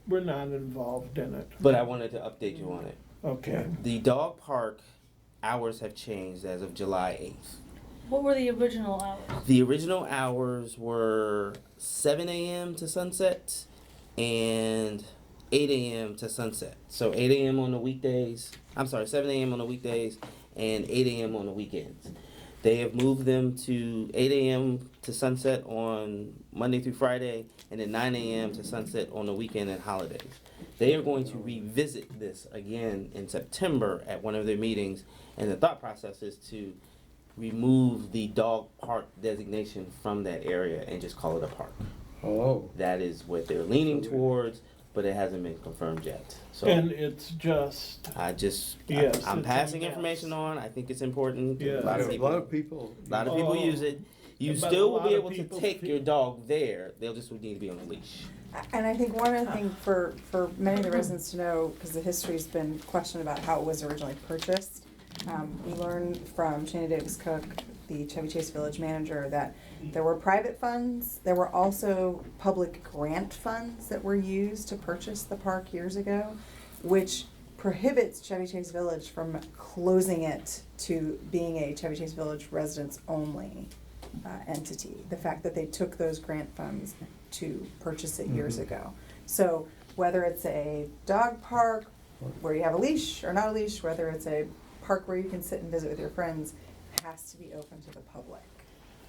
We're not involved in it. But I wanted to update you on it. Okay. The dog park hours have changed as of July 8th. What were the original hours? The original hours were 7 a.m. to sunset and 8 a.m. to sunset. So 8 a.m. on the weekdays. 7 a.m. on the weekdays and 8 a.m. on the weekends. They have moved them to 8 a.m. to sunset on Monday through Friday, and then 9 a.m. to sunset on the weekend and holidays. They are going to revisit this again in September at one of their meetings, and the thought process is to remove the dog park designation from that area and just call it a park. Oh. That is what they're leaning towards, but it hasn't been confirmed yet. So And it's just, Yes, I'm it's passing a mess. information on. I think it's important. Yeah. A lot of A people, lot of people. Oh. use it. You But a still will lot be of able to people take feel- your dog there. They'll just need to be on a leash. And I think one other thing for many of the residents to know, because the history's been questioned about how it was originally purchased. We learned from Shana Davis Cook, the Chevy Chase Village manager, that there were private funds. There were also public grant funds that were used to purchase the park years ago, which prohibits Chevy Chase Village from closing it to being a Chevy Chase Village residents only entity. The fact that they took those grant funds to purchase it years ago. So whether it's a dog park where you have a leash or not a leash, whether it's a park where you can sit and visit with your friends, it has to be open to the public.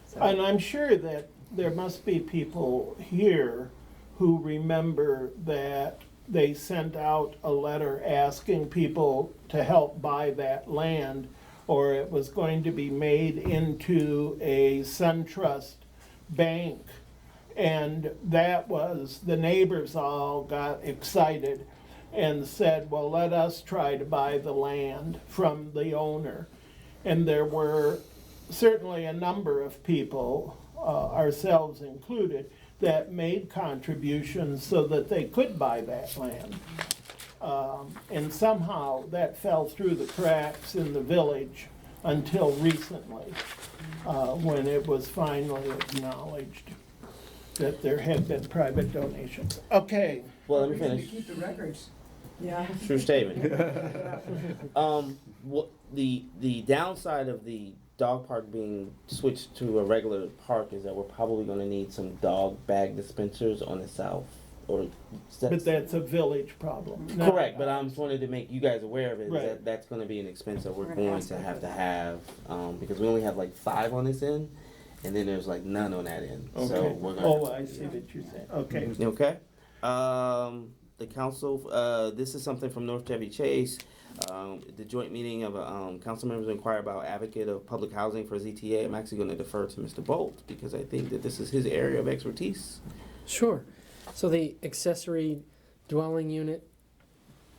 So- and I'm sure that there must be people here who remember that they sent out a letter asking people to help buy that land, or it was going to be made into a SunTrust bank. And that was, the neighbors all got excited and said, well, let us try to buy the land from the owner. And there were certainly a number of people, ourselves included, that made contributions so that they could buy that land. And somehow that fell through the cracks in the village until recently, when it was finally acknowledged that there had been private donations. Okay, Well, let me Reason to finish. keep the records. Yeah. True statement. What the downside of the dog park being switched to a regular park is that we're probably going to need some dog bag dispensers on the south or. but that's a village problem. not Correct, but I ours. just wanted to make you guys aware of it. Right. That that's going to be an expense that we're We're gonna going ask to them have for to that. have because we only have like 5 on this end, and then there's like none on that end. So Okay. we're gonna. Oh, I see what you're saying. Okay. Okay. The council, this is something from North Chevy Chase. The joint meeting of council members inquire about advocate of public housing for ZTA. I'm actually going to defer to Mr. Bolt because I think that this is his area of expertise. Sure. So the accessory dwelling unit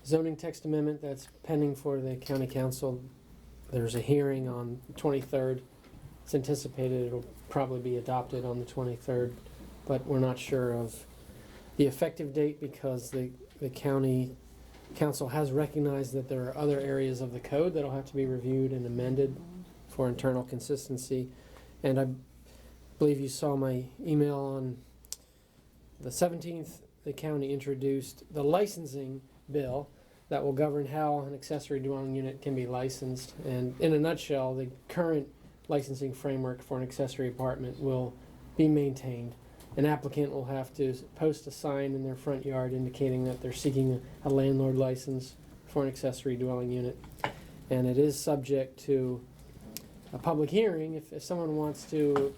zoning text amendment that's pending for the county council, there's a hearing on the 23rd. It's anticipated it'll probably be adopted on the 23rd, but we're not sure of the effective date because the county council has recognized that there are other areas of the code that'll have to be reviewed and amended for internal consistency. And I believe you saw my email on the 17th. The county introduced the licensing bill that will govern how an accessory dwelling unit can be licensed. And in a nutshell, the current licensing framework for an accessory apartment will be maintained. an applicant will have to post a sign in their front yard indicating that they're seeking a landlord license for an accessory dwelling unit. And it is subject to a public hearing. If someone wants to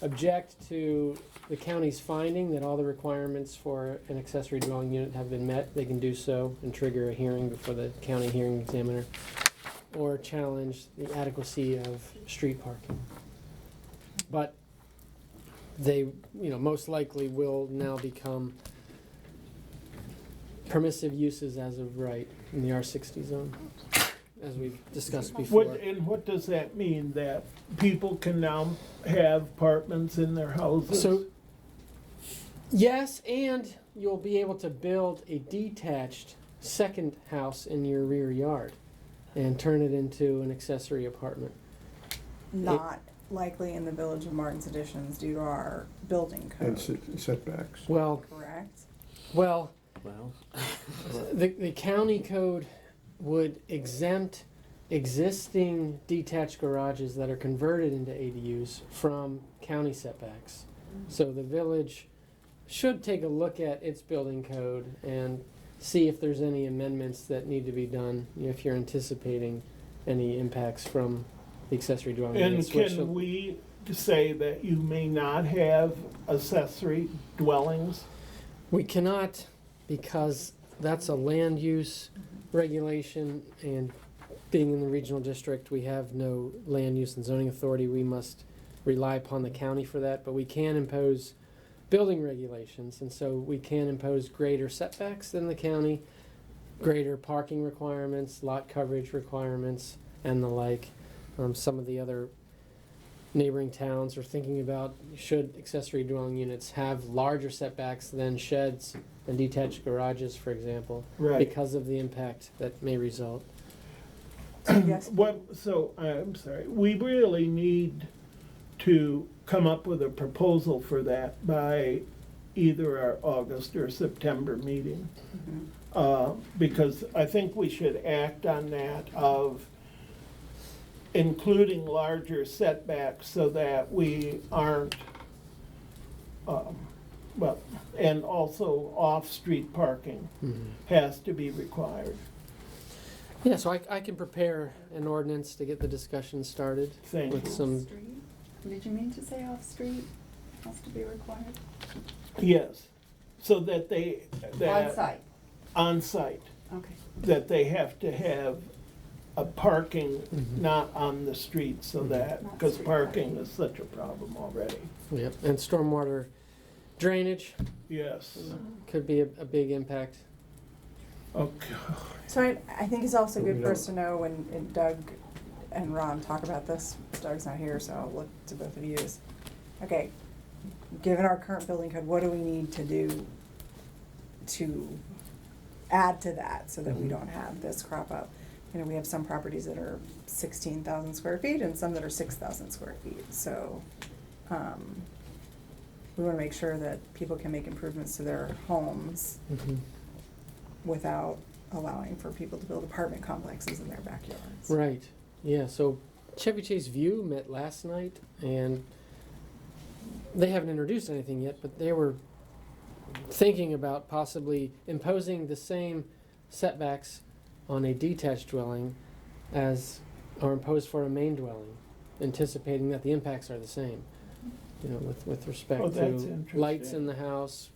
object to the county's finding that all the requirements for an accessory dwelling unit have been met, they can do so and trigger a hearing before the county hearing examiner, or challenge the adequacy of street parking. But they, most likely will now become permissive uses as of right in the R60 zone, as we've discussed before. What does that mean, that people can now have apartments in their houses? So, yes, and you'll be able to build a detached second house in your rear yard and turn it into an accessory apartment. Not likely in the Village of Martin's additions due to our building And code, setbacks. Well, correct? well, Well, the county code would exempt existing detached garages that are converted into ADUs from county setbacks. So the village should take a look at its building code and see if there's any amendments that need to be done, if you're anticipating any impacts from the accessory dwelling And units. which can we say that you may not have accessory dwellings? We cannot, because that's a land use regulation, and being in the regional district, we have no land use and zoning authority. We must rely upon the county for that, but we can impose building regulations, and so we can impose greater setbacks than the county, greater parking requirements, lot coverage requirements, and the like. Some of the other neighboring towns are thinking about, should accessory dwelling units have larger setbacks than sheds and detached garages, for example, Right. because of the impact that may result. Yes. I'm sorry, we really need to come up with a proposal for that by either our August or September meeting. Because I think we should act on that of including larger setbacks so that we aren't, and also off-street parking has to be required. Yeah, so I can prepare an ordinance to get the discussion started Thank with you. some. Did you mean to say off-street has to be required? Yes, so that they, that. On-site, On-site, okay. that they have to have a parking not on the street, so that, Not because street parking is such a problem already. Yep, and stormwater drainage Yes, could be a big impact. okay. So I think it's also But good we for us to don't- know when Doug and Ron talk about this. Doug's not here, so I'll look to both of you. Okay, given our current building code, what do we need to do to add to that so that we don't have this crop up? We have some properties that are 16,000 square feet and some that are 6,000 square feet. So we want to make sure that people can make improvements to their homes without allowing for people to build apartment complexes in their backyards. Right, yeah, so Chevy Chase View met last night, and they haven't introduced anything yet, but they were thinking about possibly imposing the same setbacks on a detached dwelling as are imposed for a main dwelling, anticipating that the impacts are the same, with respect Oh, to that's interesting. lights in the house,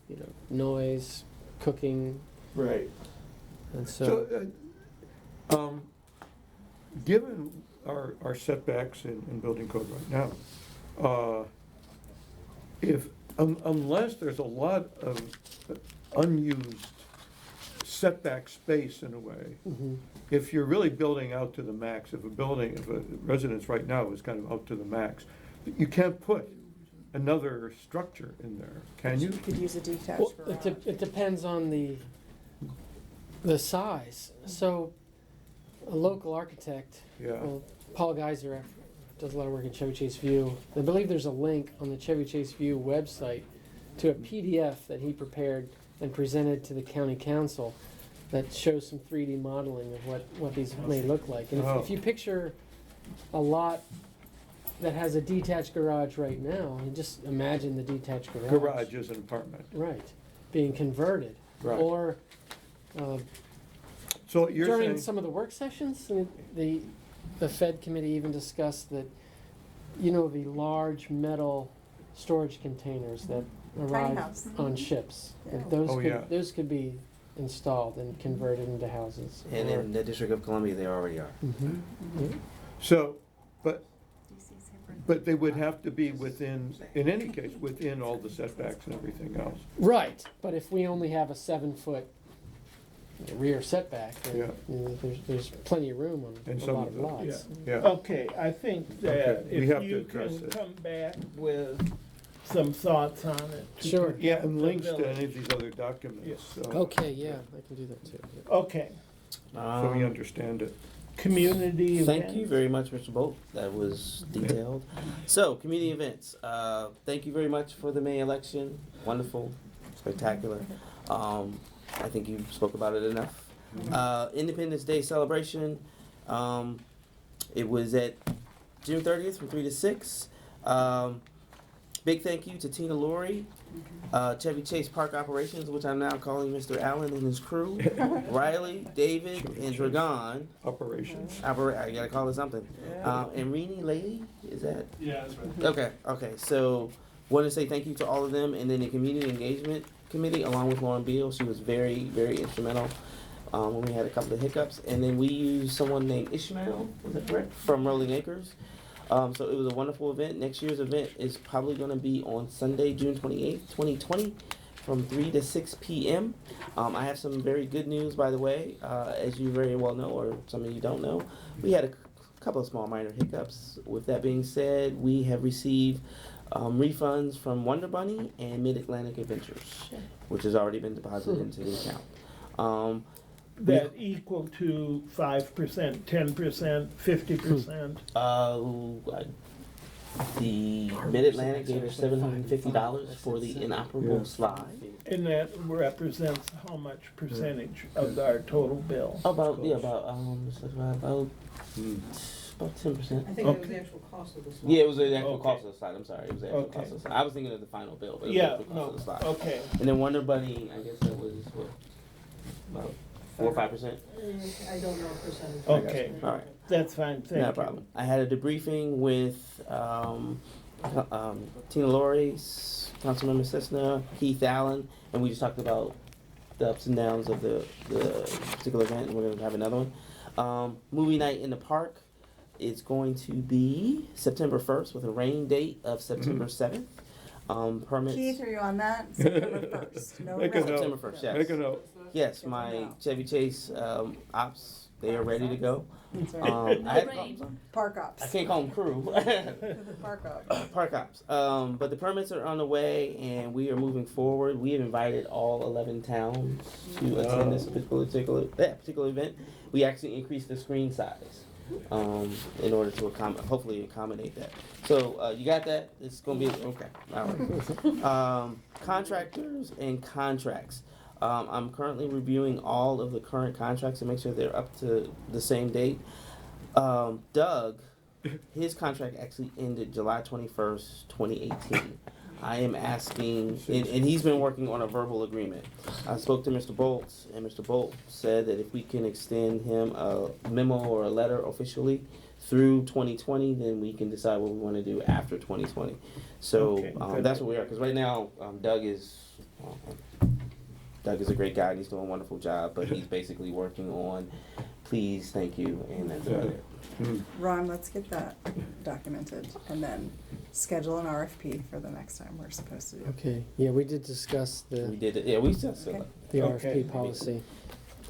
noise, cooking, Right. and so. Given our setbacks in building code right now, unless there's a lot of unused setback space in a way, if you're really building out to the max, if a residence right now is kind of out to the max, you can't put another structure in there, can you? You could use a detached Well, garage. it depends on the size. So, a local architect, Yeah. well, Paul Geiser does a lot of work in Chevy Chase View. I believe there's a link on the Chevy Chase View website to a PDF that he prepared and presented to the county council that shows some 3D modeling of what these may look like. And if you picture a lot that has a detached garage right now, and just imagine the detached garage. Garage is an apartment. Right, being converted. Right. Or So what you're during saying, some of the work sessions, the Fed committee even discussed that, you know, the large metal storage containers that arrive house. on ships. Yeah. That those Oh, could, yeah. those could be installed and converted into houses. And in the District of Columbia, they already are. Mhm. so, but they would have to be within, in any case, within all the setbacks and everything else. Right, but if we only have a 7-foot rear setback, then Yeah. you know, there's plenty of room on And a some lot of of the- lots. Yeah. Okay, I think that Okay, we have if to you address can it. come back with some thoughts on it. to Sure. present Yeah, and the links to village. any of these other documents, so Okay, yeah, I can do that too. yeah. Okay, so we understand it. community events. Thank you very much, Mr. Bolt. That was detailed. So, community events. Thank you very much for the May election. Wonderful, spectacular. I think you spoke about it enough. Independence Day celebration. It was at June 30th from 3 to 6. Big thank you to Tina Laurie, Chevy Chase Park Operations, which I'm now calling Mr. Allen and his crew, Riley, David, and Dragon. Operations. I gotta call it something. And Renee Lady, is that? Yeah, that's right. Okay. So, want to say thank you to all of them, and then the community engagement committee, along with Lauren Beal. She was very, very instrumental when we had a couple of hiccups. And then we used someone named Ishmael, was that correct? From Rolling Acres. So it was a wonderful event. Next year's event is probably going to be on Sunday, June 28th, 2020, from 3 to 6 p.m. I have some very good news, by the way. As you very well know, or some of you don't know, we had a couple of small minor hiccups. With that being said, we have received refunds from Wonder Bunny and Mid-Atlantic Adventures, which has already been deposited into the account. That equal to 5%, 10%, 50%. The Mid-Atlantic gave us $750 for the inoperable slide. And that represents how much percentage of our total bill? About 10%. I think it was the actual cost of the slide. Yeah, it was the actual Okay. cost of the slide. I'm sorry, it was the actual Okay. cost of the slide. I was thinking of the final bill, but it was Yeah, the actual cost of the slide. okay. And then Wonder Bunny, I guess that was what, about 4 or 5%. I don't know percentage. Okay, All right. that's fine, thank you. No problem. I had a debriefing with Tina Laurie, Councilmember Cessna, Keith Allen, and we just talked about the ups and downs of the particular event, and we're going to have another one. Movie night in the park is going to be September 1st with a rain date of September 7th. Permits. Keith, are you on that? September 1st. No Make a rain. note. September 1st, yes. Make a note. Yes, my Chevy Chase ops, they are ready to go. That's right. I had- Rain. Park ops. I can't call them crew. Park ops. Park ops. But the permits are on the way, and we are moving forward. We have invited all 11 towns to attend this particular event. We actually increased the screen size in order to hopefully accommodate that. So you got that? It's going to be okay. All right. Contractors and contracts. I'm currently reviewing all of the current contracts to make sure they're up to the same date. Doug, his contract actually ended July 21st, 2018. I am asking, and he's been working on a verbal agreement. I spoke to Mr. Bolt, and Mr. Bolt said that if we can extend him a memo or a letter officially through 2020, then we can decide what we want to do after 2020. So Okay, good. that's what we are, because right now Doug is a great guy and he's doing a wonderful job, but he's basically working on please, thank you, and that's about it. Ron, let's get that documented and then schedule an RFP for the next time we're supposed to do. Okay, yeah, we did discuss We the did it, yeah, we just Okay. the Okay. RFP policy.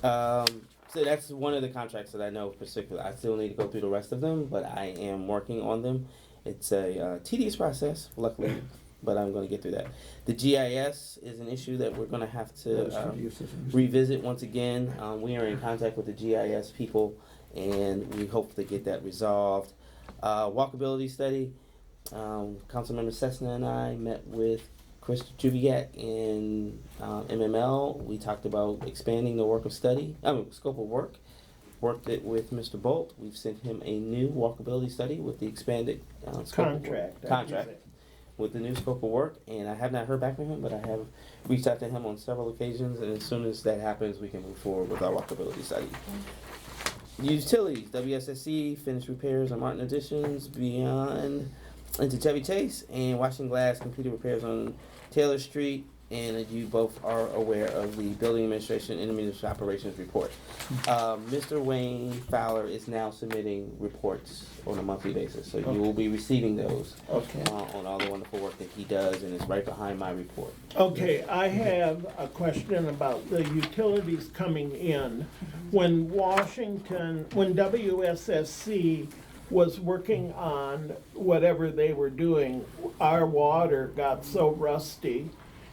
So that's one of the contracts that I know particularly. I still need to go through the rest of them, but I am working on them. It's a tedious process, luckily, but I'm going to get through that. The GIS is an issue that we're going to have to revisit once again. We are in contact with the GIS people, and we hope to get that resolved. Walkability study. Councilmember Cessna and I met with Chris Jubiat in MML. We talked about expanding the scope of work worked it with Mr. Bolt. We've sent him a new walkability study with the expanded scope of work. Contract with the new scope of work, and I have not heard back from him, but I have reached out to him on several occasions, and as soon as that happens, we can move forward with our walkability study. Utilities, WSSC, finished repairs on Martin Additions, beyond into Chevy Chase, and washing glass, completed repairs on Taylor Street, and you both are aware of the Building Administration Intermunicipal Operations Report. Mr. Wayne Fowler is now submitting reports on a monthly basis, so you will be receiving those on all the wonderful work that he does, and it's right behind my report. Okay, I have a question about the utilities coming in. When WSSC was working on whatever they were doing, our water got so rusty,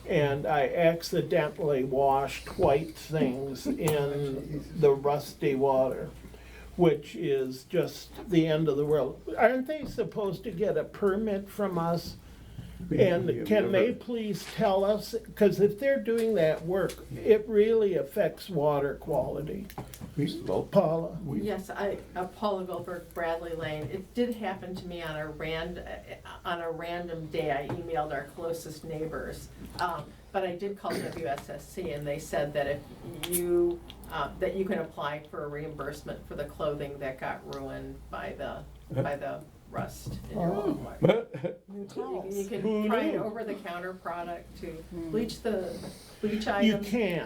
and I accidentally washed white things in the rusty water, which is just the end of the world. Aren't they supposed to get a permit from us? And can they please tell us, because if they're doing that work, it really affects water quality. Paula? Yes, Paula Goldberg, Bradley Lane. It did happen to me on a random day. I emailed our closest neighbors. But I did call WSSC, and they said that if you, that you can apply for a reimbursement for the clothing that got ruined by the rust in your water. You can try an over-the-counter product to bleach items. You can't.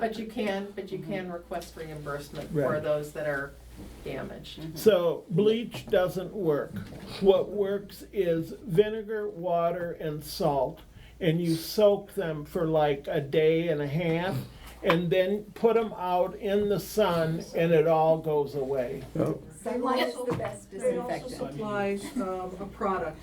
But you can request reimbursement for Right. those that are damaged. So bleach doesn't work. What works is vinegar, water, and salt, and you soak them for like a day and a half, and then put them out in the sun, and it all goes away. Sunlight is the best They also disinfectant. supply a product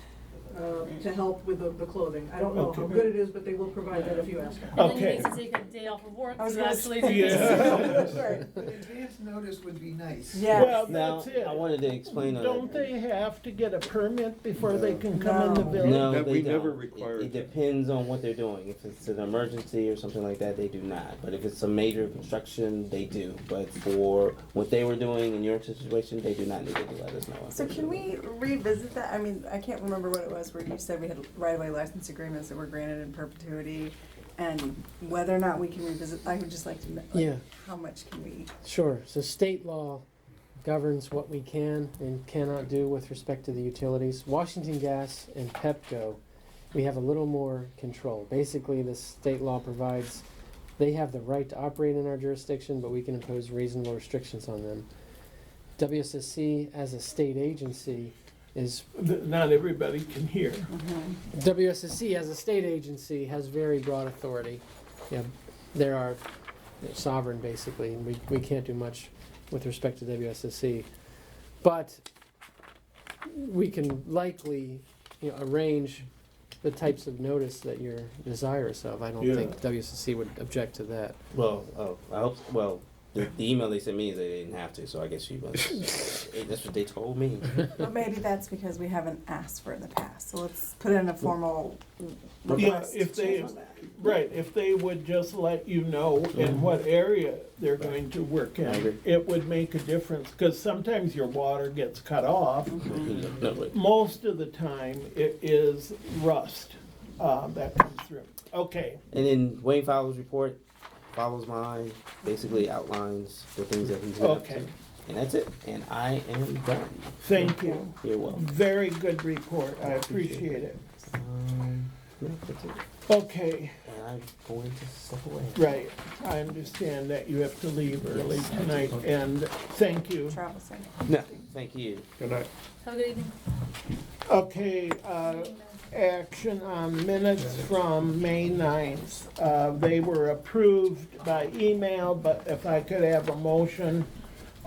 to help with the clothing. I don't know how Okay. good it is, but they will provide that if you ask them. And then Okay. you can take a day off of work I was to gonna actually say- do this. Yeah. Advance notice would be nice. Yes. Well, Now, that's it. I wanted to explain on Don't that. they have to get a permit before they can come in the No. building? No, That they we don't. never require It that. depends on what they're doing. If it's an emergency or something like that, they do not. But if it's a major construction, they do. But for what they were doing in your situation, they do not need to let us know. So can we revisit that? I mean, I can't remember what it was where you said we had right-of-way license agreements that were granted in perpetuity, and whether or not we can revisit, I would just like to know, like, Yeah. how much can we? Sure. So state law governs what we can and cannot do with respect to the utilities. Washington Gas and Pepco, we have a little more control. Basically, the state law provides they have the right to operate in our jurisdiction, but we can impose reasonable restrictions on them. WSSC, as a state agency, is Not everybody can hear. WSSC as a state agency has very broad authority. Yeah, there are sovereign basically, and we can't do much with respect to WSSC. But we can likely, arrange the types of notice that you're desirous of. I don't Yeah. think WSSC would object to that. Well, I hope. Well, the email they sent me is they didn't have to, so I guess she was. That's what they told me. But maybe that's because we haven't asked for it in the past, so let's put in a formal Yeah, request. if they, right, if they would just let you know in what area they're going to work I agree. in, it would make a difference, because sometimes your water gets cut off. No, wait. Most of the time, it is rust that comes through. Okay, And then Wayne Fowler's report follows mine, basically outlines the things that he's been up to. Okay. And that's it. And I am done. thank you. You're welcome. Very good report, I appreciate it. Yeah, that's it. Okay, And I'm going to step away. right, I understand that you have to leave early tonight, and thank you. Travel safe. No, thank you. Good night. Have a good evening. Okay, action on minutes from May 9th. They were approved by email, but if I could have a motion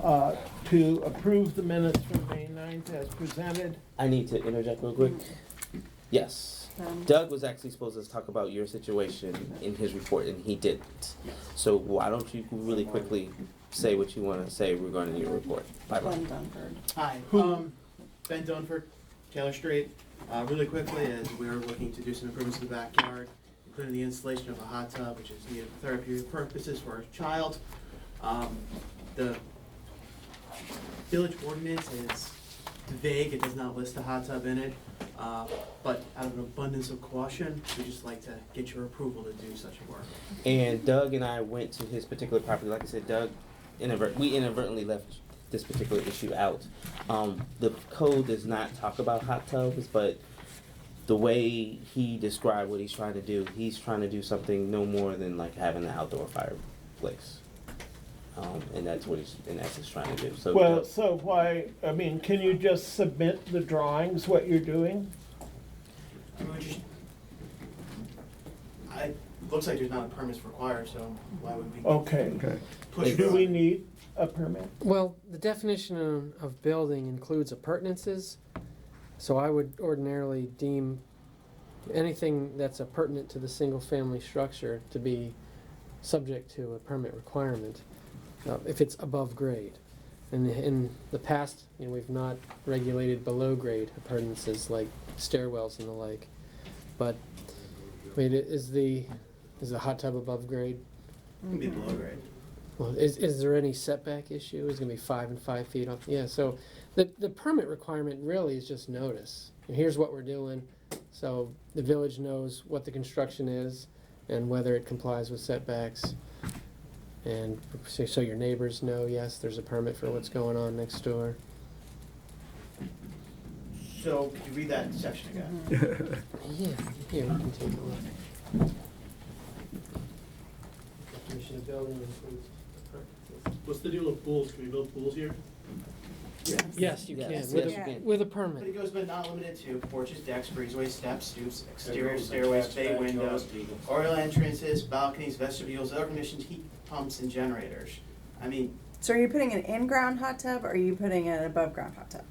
to approve the minutes from May 9th as presented. I need to interject real quick. Yes. Doug was actually supposed to talk about your situation in his report, and he didn't. So why don't you really quickly say what you want to say regarding your report? Bye-bye. Glenn Dunford. Hi, Ben Dunford, Taylor Street. Really quickly, as we're looking to do some improvements to the backyard, including the installation of a hot tub, which is needed for therapeutic purposes for a child. The village ordinance is vague, it does not list a hot tub in it. But out of an abundance of caution, we just like to get your approval to do such a work. And Doug and I went to his particular property. Like I said, Doug, we inadvertently left this particular issue out. The code does not talk about hot tubs, but the way he described what he's trying to do something no more than like having an outdoor fireplace. And that's what he's in essence trying to do. So Well, so why, I mean, can you just submit the drawings, what you're doing? I mean, looks like there's not a permit required, so why would we Okay. push Do for we it? need a permit? Well, the definition of building includes appurtenances, so I would ordinarily deem anything that's appurtenant to the single-family structure to be subject to a permit requirement, if it's above grade. And in the past, we've not regulated below-grade appurtenances like stairwells and the like. But, I mean, is the hot tub above grade? It can be below grade. Well, is there any setback issue? Is it gonna be 5 and 5 feet off? Yeah, so the permit requirement really is just notice. Here's what we're doing, so the village knows what the construction is and whether it complies with setbacks. And so your neighbors know, yes, there's a permit for what's going on next door. So, could you read that section again? Yeah, here, we can take a look. Definition of building includes appurtenances. What's the deal with pools? Can we build pools here? Yes, you Yes, can, yes, with you a, can. with a But permit. it goes, but not limited to porches, decks, breezeways, steps, stoops, exterior stairways, bay windows, oriel entrances, balconies, vestibules, air conditioned heat pumps, and generators. I mean, So are you putting an in-ground hot tub, or are you putting an above-ground hot tub?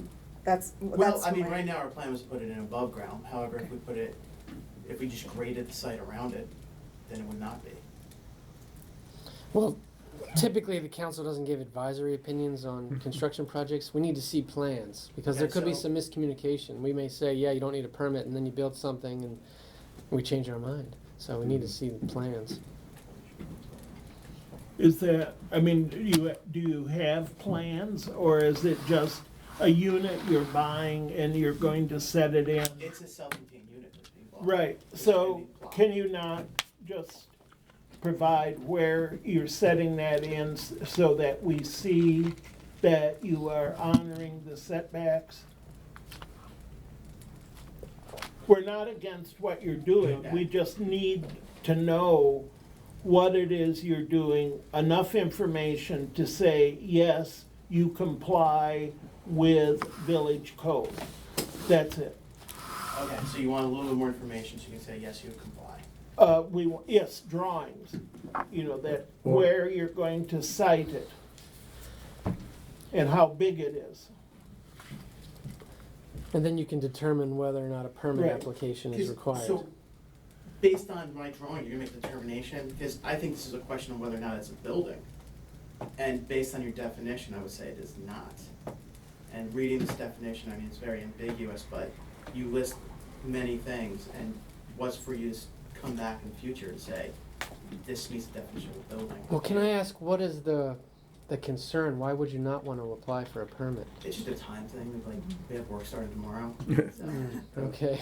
That's right now our plan was to put it in above ground. However, if we just graded the site around it, then it would not be. Well, typically the council doesn't give advisory opinions on construction projects. We need to see plans, because there Okay, could be so- some miscommunication. We may say, yeah, you don't need a permit, and then you build something and we change our mind. So we need to see the plans. Is that, I mean, do you have plans, or is it just a unit you're buying and you're going to set it in? It's a self-contained unit that's being bought. Right, so can you not just provide where you're setting that in so that we see that you are honoring the setbacks? We're not against what you're doing, we just need to know what it is you're doing, enough information to say, yes, you comply with village code. That's it. Okay, so you want a little bit more information so you can say, yes, you comply. Yes, drawings, that where you're going to site it and how big it is. And then you can determine whether or not a permit Right. application is required. So, based on my drawing, you're gonna make the determination, because I think this is a question of whether or not it's a building. And based on your definition, I would say it is not. And reading this definition, I mean, it's very ambiguous, but you list many things, and what's for you to come back in the future and say, this meets the definition of a building. Well, can I ask, what is the concern? Why would you not want to apply for a permit? It's just a time thing, like, we have work starting tomorrow. Okay.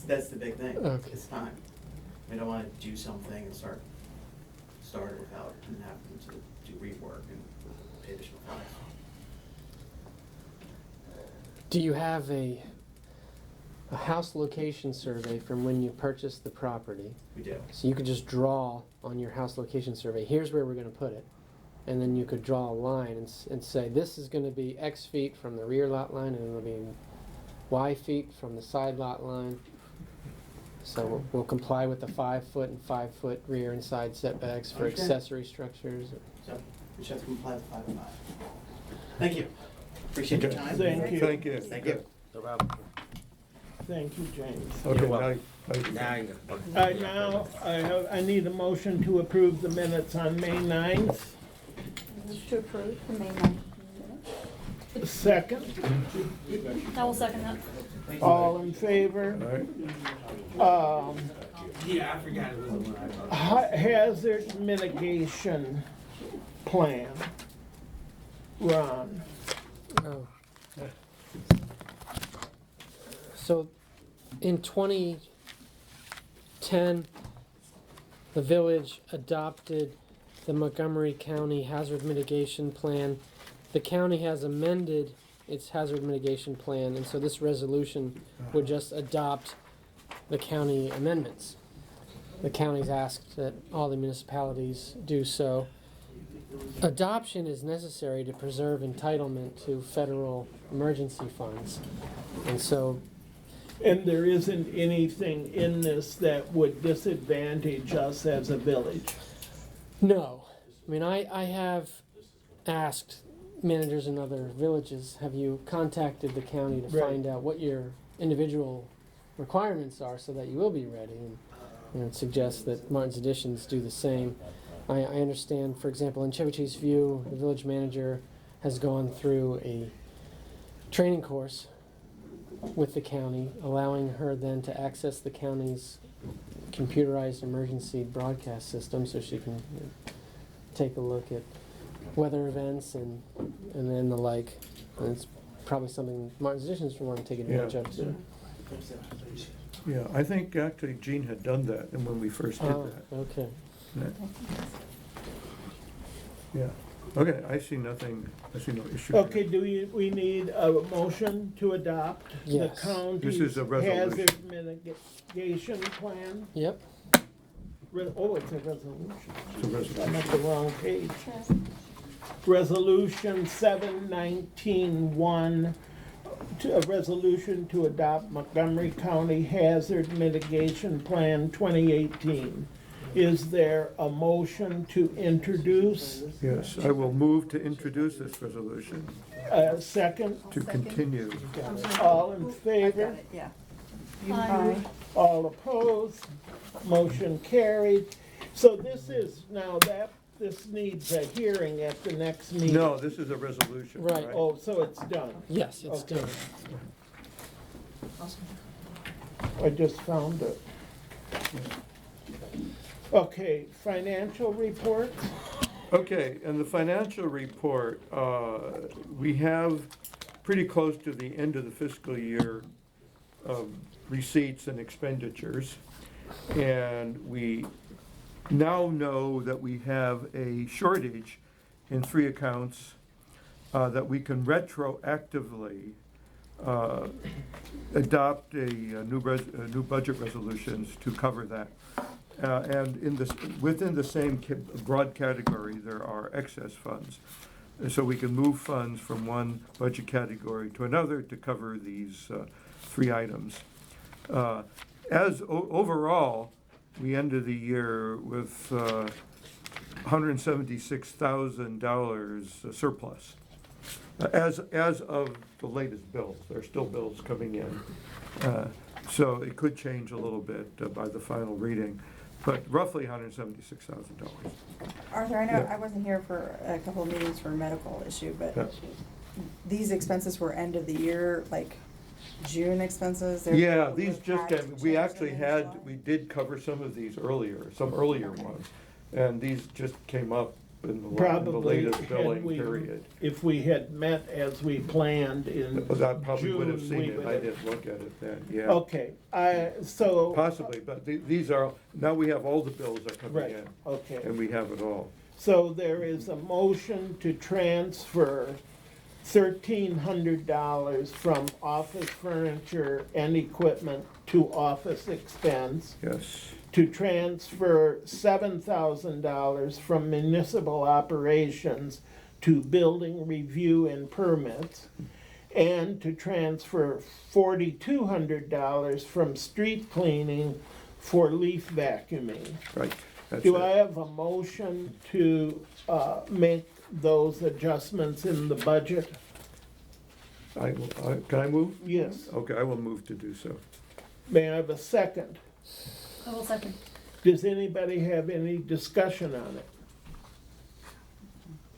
That's the big thing, Okay. it's time. We don't wanna do something and start it without having to do rework and pay additional funds. Do you have a house location survey from when you purchased the property? We do. So you could just draw on your house location survey, here's where we're gonna put it. And then you could draw a line and say, this is gonna be X feet from the rear lot line, and it'll be Y feet from the side lot line. So we'll comply with the 5 foot and 5 foot rear and side setbacks for Understand. accessory structures. So, we just have to comply with 5 and 5. Thank you. Appreciate your time. Thank you. Thank you. Thank you. No problem. Thank you, James. Okay, You're now, welcome. now you- Now, I need a motion to approve the minutes on May 9th. Move to approve the May 9th minutes. Second, I will second that. all in favor? All right. Yeah, I forgot it was the one I thought. Hazard mitigation plan. Ron. Oh. So, in 2010, the village adopted the Montgomery County Hazard Mitigation Plan. The county has amended its hazard mitigation plan, and so this resolution would just adopt the county amendments. The county's asked that all the municipalities do so. Adoption is necessary to preserve entitlement to federal emergency funds. And so, And there isn't anything in this that would disadvantage us as a village. no. I mean, I have asked managers in other villages, have you contacted the county to Right. find out what your individual requirements are so that you will be ready? And suggest that Martin's Additions do the same. I understand, for example, in Chevy Chase View, the village manager has gone through a training course with the county, allowing her then to access the county's computerized emergency broadcast system so she can take a look at weather events and then the like. And it's probably something Martin's Additions will want to take advantage of too. Yeah, I think actually Gene had done that, and when we first did that. Okay. Yeah, okay, I see no issue. Okay, we need a motion to adopt the Yes. county's This is a resolution. hazard mitigation plan? Yep. Oh, it's a resolution. It's a resolution. I'm at the wrong page. Resolution 719-1, a resolution to adopt Montgomery County Hazard Mitigation Plan 2018. Is there a motion to introduce? Yes, I will move to introduce this resolution, A second? to continue. All in I got favor? it, yeah. Aye. All opposed? Motion carried. So this needs a hearing at the next meeting. No, this is a resolution, Right. right? Oh, so it's done. Yes, it's Okay. done. I just found it. Okay, financial report? Okay, and the financial report, we have pretty close to the end of the fiscal year receipts and expenditures. And we now know that we have a shortage in 3 accounts that we can retroactively adopt new budget resolutions to cover that. And within the same broad category, there are excess funds. And so we can move funds from one budget category to another to cover these 3 items. Overall, we ended the year with $176,000 surplus. As of the latest bills, there are still bills coming in. So it could change a little bit by the final reading, but roughly $176,000. Arthur, I know Yeah. I wasn't here for a couple of meetings for a medical issue, but Yeah. these expenses were end of the year, like June expenses? They're- Yeah, these just, had to we change actually them in had, July? we did cover some of these earlier, some earlier ones. And these just came up in the Probably latest had billing we, period. if we had met as we planned in That probably would have June, seen we it, would I have- didn't look at it then, yeah. Okay, so. Possibly, but these are, now we have all the bills are coming Right, in, okay. and we have it all. So there is a motion to transfer $1,300 from office furniture and equipment to office expense, Yes, to transfer $7,000 from municipal operations to building review and permits, and to transfer $4,200 from street cleaning for leaf vacuuming. right, that's Do I it. have a motion to make those adjustments in the budget? Can I move? Yes. Okay, I will move to do so. May I have a second? I will second. Does anybody have any discussion on it?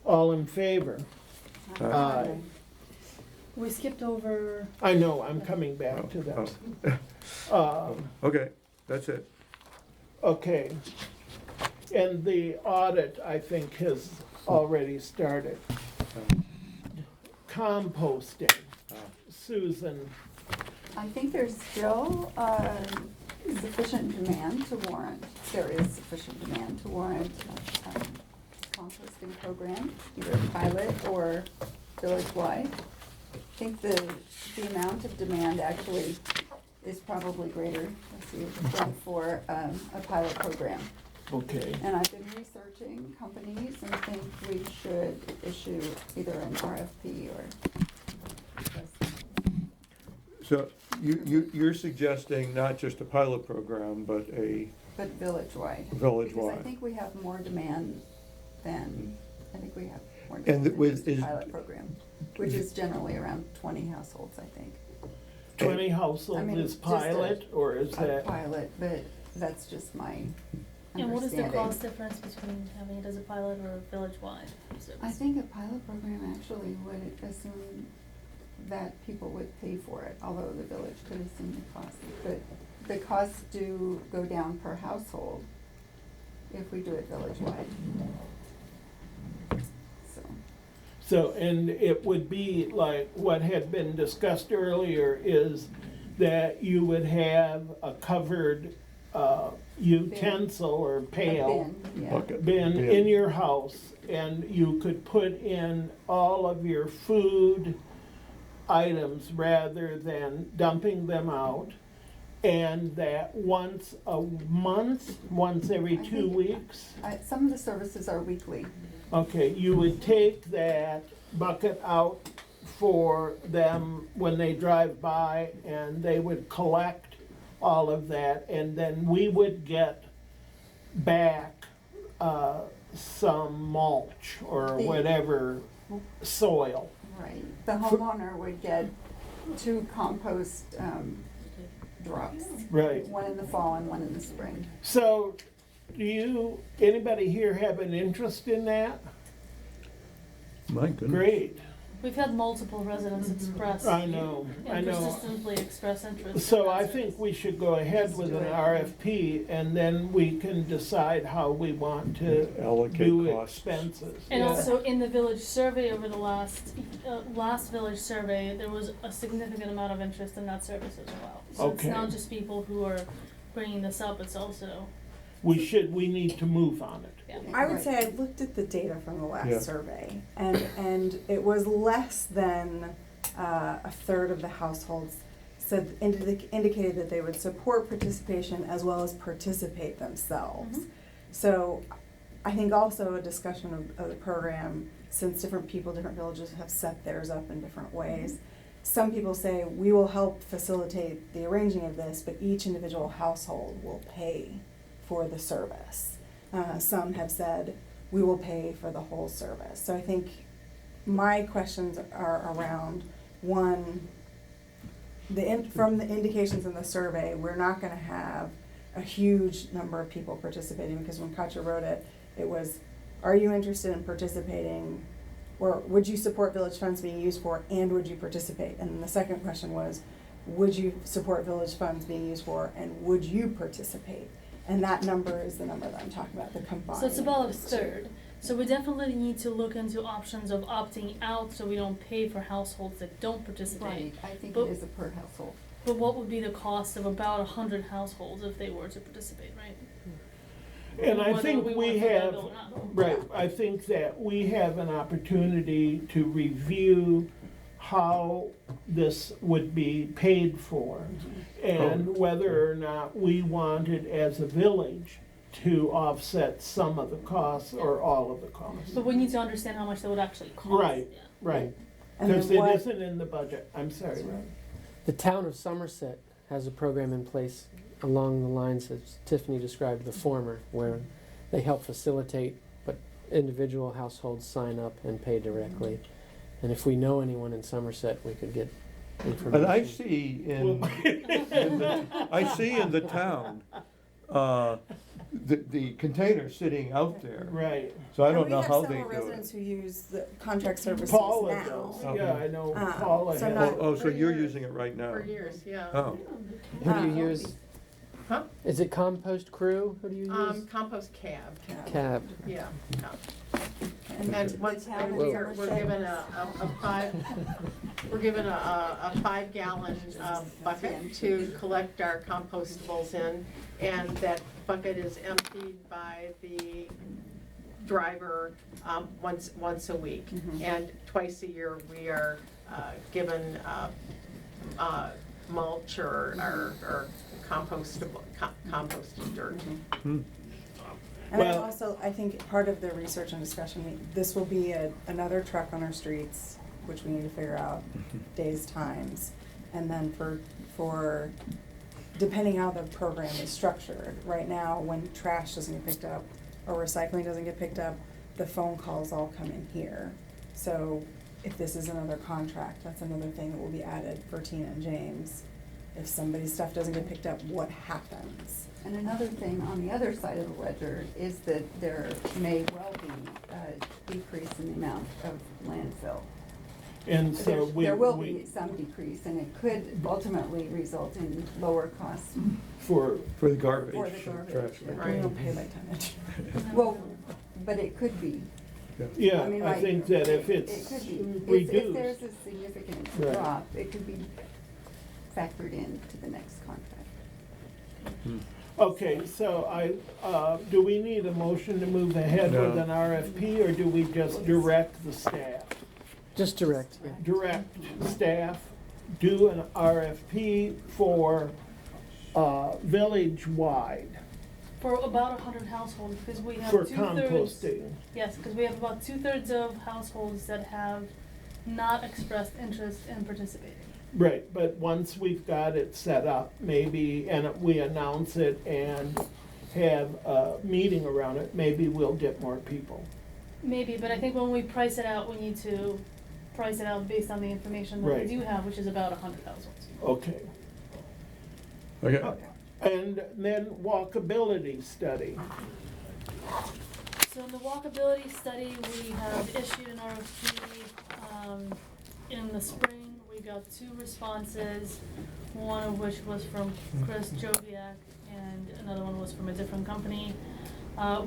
All in favor? Aye. We skipped over, I know, I'm coming back to that. Okay, that's it. Okay. And the audit, I think, has already started. composting. Susan, I think there's still sufficient demand to warrant, there is sufficient demand to warrant a composting program, either pilot or village-wide. I think the amount of demand actually is probably greater, than for a pilot program. okay. And I've been researching companies and think we should issue either an RFP or. So you're suggesting not just a pilot program, but a But village-wide. Because I village-wide? think we have more demand than, I think we have more And demand than with- just a is- pilot program, which is generally around 20 households, I think. 20 I households mean, is just pilot, or is A that? pilot, but that's just my And what is the understanding. cost difference between having it as a pilot or a village-wide service? I think a pilot program actually would assume that people would pay for it, although the village could assume the cost. But the costs do go down per household if we do it village-wide. So, So, and it would be like what had been discussed earlier is that you would have a covered utensil or pail. a bin, yeah. Bucket. Bin Bin. in your house, and you could put in all of your food items rather than dumping them out. And that once a month, once every I 2 think- weeks, Some of the services are weekly. okay, you would take that bucket out for them when they drive by, and they would collect all of that, and then we would get back some mulch or The- whatever soil. Right. The homeowner would get 2 compost drops. Right. One in the fall and one in the spring. So, do anybody here have an interest in that? My goodness. Great, We've had multiple residents express. I know. And persistently express interest. So in I that think service. we should go ahead with an RFP, and then we can decide how we want to Allocate do costs. expenses. And Yeah. also in the village survey over the last village survey, there was a significant amount of interest in that service as well. So it's Okay. not just people who are bringing this up, it's also, We need to move on it. yeah. I would say I looked at the data from the last Yeah. survey, and it was less than a third of the households said indicated that they would support participation as well as participate themselves. So I think also a discussion of the program, since different people, different villages have set theirs up in different ways. Some people say we will help facilitate the arranging of this, but each individual household will pay for the service. Some have said we will pay for the whole service. So I think my questions are around, one, from the indications in the survey, we're not gonna have a huge number of people participating, because when Katja wrote it, it was, are you interested in participating? Or would you support village funds being used for, and would you participate? And then the second question was, would you support village funds being used for, and would you participate? And that number is the number that I'm talking about, the combined. So it's about a of the two. third. So we definitely need to look into options of opting out so we don't pay for households that don't participate. Right, I think But- it is a per household. But what would be the cost of about 100 households if they were to participate, right? And I Whether think we we want to have, bill or not. right, I think that we have an opportunity to review how this would be paid for, and whether or not we wanted as a village to offset some of the costs or all of the costs. But we need to understand how much that would actually cost. Right, yeah. right, And because then it what- isn't in the budget, I'm sorry, Rob. The town of Somerset has a program in place along the lines as Tiffany described the former, where they help facilitate, but individual households sign up and pay directly. And if we know anyone in Somerset, we could get information. And I see I see in the town, the container sitting out there. Right. So I don't know how they And we have do several residents it. who use the contract services Paula now. does, yeah, I know Um, Paula so has. not- Oh, so you're using it right now? For years, yeah. Oh, Who do you use? Huh? Is it Compost Crew? Who do you use? Compost cab. Cab. Yeah. Yeah. And once, and we're given we're given a 5-gallon bucket to collect our compostables in, and that bucket is emptied by the driver once a week. And twice a year, we are given mulch or composted dirt. And Well- I think part of the research and discussion, this will be another truck on our streets, which we need to figure out days, times. And then for, depending how the program is structured, right now, when trash doesn't get picked up or recycling doesn't get picked up, the phone calls all come in here. So if this is another contract, that's another thing that will be added for Tina and James. If somebody's stuff doesn't get picked up, what happens? And another thing on the other side of the ledger is that there may well be a decrease in the amount of landfill. And so There will be some decrease, and it could ultimately result in lower costs for the garbage. for the garbage. trash, yeah. We don't pay by tonnage. Well, but it could be. Yeah, mean, I like, think that if It it's could be. If reduced. there's a significant Right. drop, it could be factored into the next contract. Okay, so do we need a motion to move ahead No. with an RFP, or do we just direct the staff? Just direct, yeah. Direct staff, do an RFP for village-wide For about 100 households, because we have for 2/3. composting. Yes, because we have about 2/3 of households that have not expressed interest in participating. Right, but once we've got it set up, maybe, and we announce it and have a meeting around it, maybe we'll get more people. Maybe, but I think when we price it out, we need to price it out based on the information that Right. we do have, which is about 100 households. Okay. Okay. And then walkability study. So in the walkability study, we have issued an RFP in the spring. We got 2 responses, one of which was from Chris Joviak and another one was from a different company.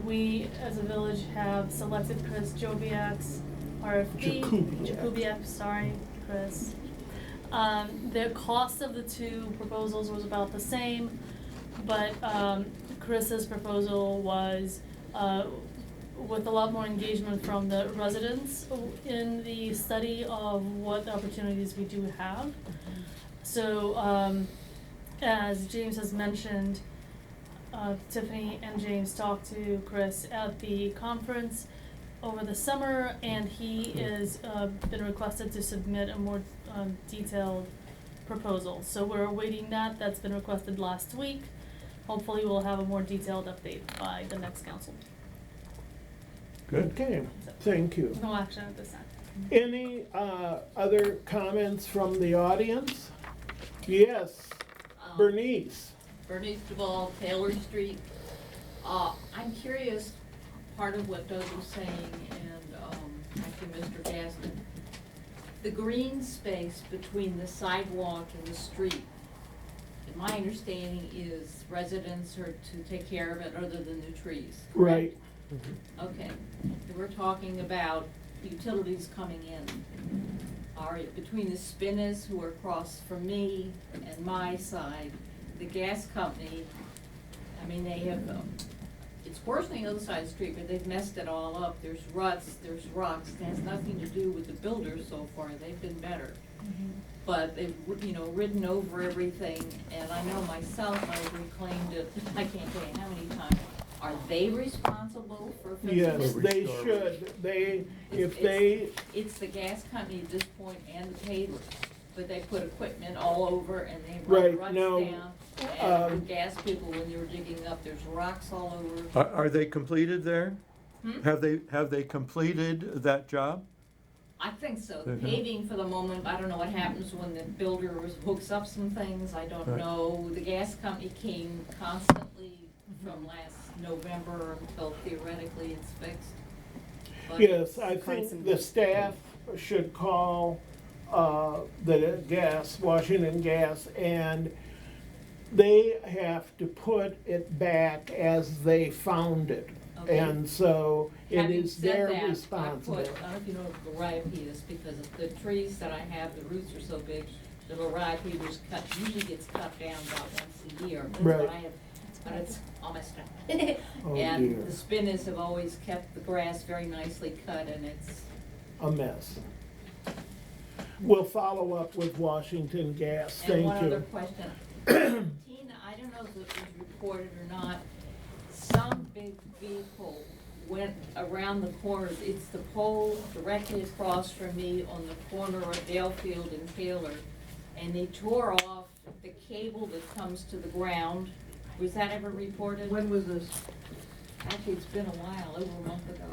We, as a village, have selected Chris Joviak's RFP. Jakubiak, sorry, Chris. The cost of the 2 proposals was about the same, but Chris's proposal was with a lot more engagement from the residents in the study of what opportunities we do have. So, as James has mentioned, Tiffany and James talked to Chris at the conference over the summer, and he is been requested to submit a more detailed proposal. So we're awaiting that. That's been requested last week. Hopefully we'll have a more detailed update by the next council. Good. Okay, thank you. No action at this time. Any other comments from the audience? Yes, Bernice. Bernice Duval, Taylor Street. I'm curious, part of what Doug was saying, and actually Mr. Gaston, the green space between the sidewalk and the street, and my understanding is residents are to take care of it other than the trees. Right. Okay, and we're talking about utilities coming in. Are between the spinners who are across from me and my side, the gas company, I mean, they have, it's worse on the other side of the street, but they've messed it all up. There's ruts, there's rocks, it has nothing to do with the builders so far, they've been better. But they've, ridden over everything, and I know myself, I've reclaimed it, I can't tell you how many times. Are they responsible for fixing it? Yes, they should. It's the gas company at this point and the pavers, but they put equipment all over and they Right, run ruts now, down. And the gas people, when they were digging up, there's rocks all over. Are they completed there? Hmm? Have they completed that job? I think so. The Mhm. paving for the moment, I don't know what happens when the builder hooks up some things, I don't Right. know. The gas company came constantly from last November until theoretically it's fixed. But Yes, I think the staff should call the gas, Washington Gas, and they have to put it back as they found it. Okay. And so it Having is said their that, I responsibility. don't know if you know the Riopetus, because of the trees that I have, the roots are so big, the little Riopetus usually gets cut down about once a year. That's Right. what I have, but it's all messed up. Oh, And dear. the spinners have always kept the grass very nicely cut, and it's, A mess. We'll follow up with Washington Gas, and one thank other you. question. Tina, I don't know if it was reported or not, some big vehicle went around the corners. It's the pole directly across from me on the corner of Dalefield and Taylor. And they tore off the cable that comes to the ground. Was that ever reported? When was this? Actually, it's been a while, over a month ago.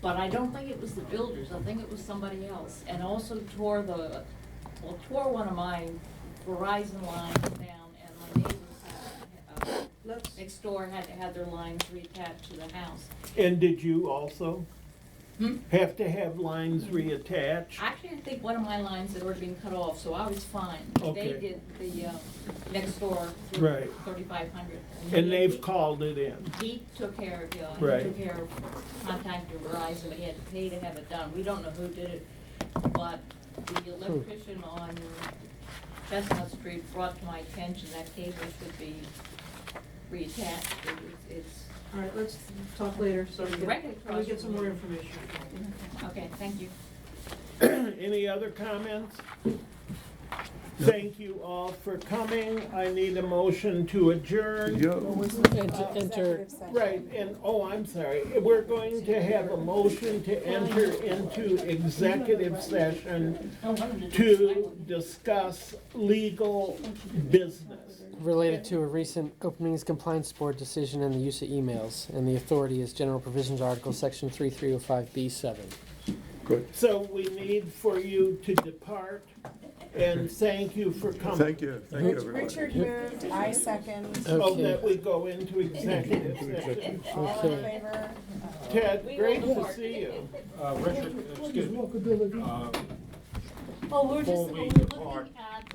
But I don't think it was the builders, I think it was somebody else. And also tore one of my Verizon lines down, and my neighbors next door had to have their lines reattached to the house. And did you also Hmm? have to have lines reattached? Actually, I think one of my lines had already been cut off, so I was fine. Okay. They did the, next door, Right. 3500. And they've called it in. He took care of, yeah, Right. he took care of contacting Verizon, but he had to pay to have it done. We don't know who did it, but the electrician on Chestnut Street brought to my attention that cable should be reattached. It's, All right, let's talk later, so we Directly get, across we get some from more me. information. okay, thank you. Any other comments? Thank you all for coming. I need a motion to adjourn. Enter, Executive session. Right, and, oh, I'm sorry, we're going to have a motion to enter into executive session to discuss legal business. related to a recent Open Meetings Compliance Board decision and the use of emails, and the authority is General Provisions Article, Section 3305B7. Good. So we need for you to depart, and thank you for coming. Thank you, everybody. Richard moved, I second. So Okay. that we go into executive session. All in favor? Ted, great to see you. Richard, excuse me. Oh, we're just, Before we we're depart, looking at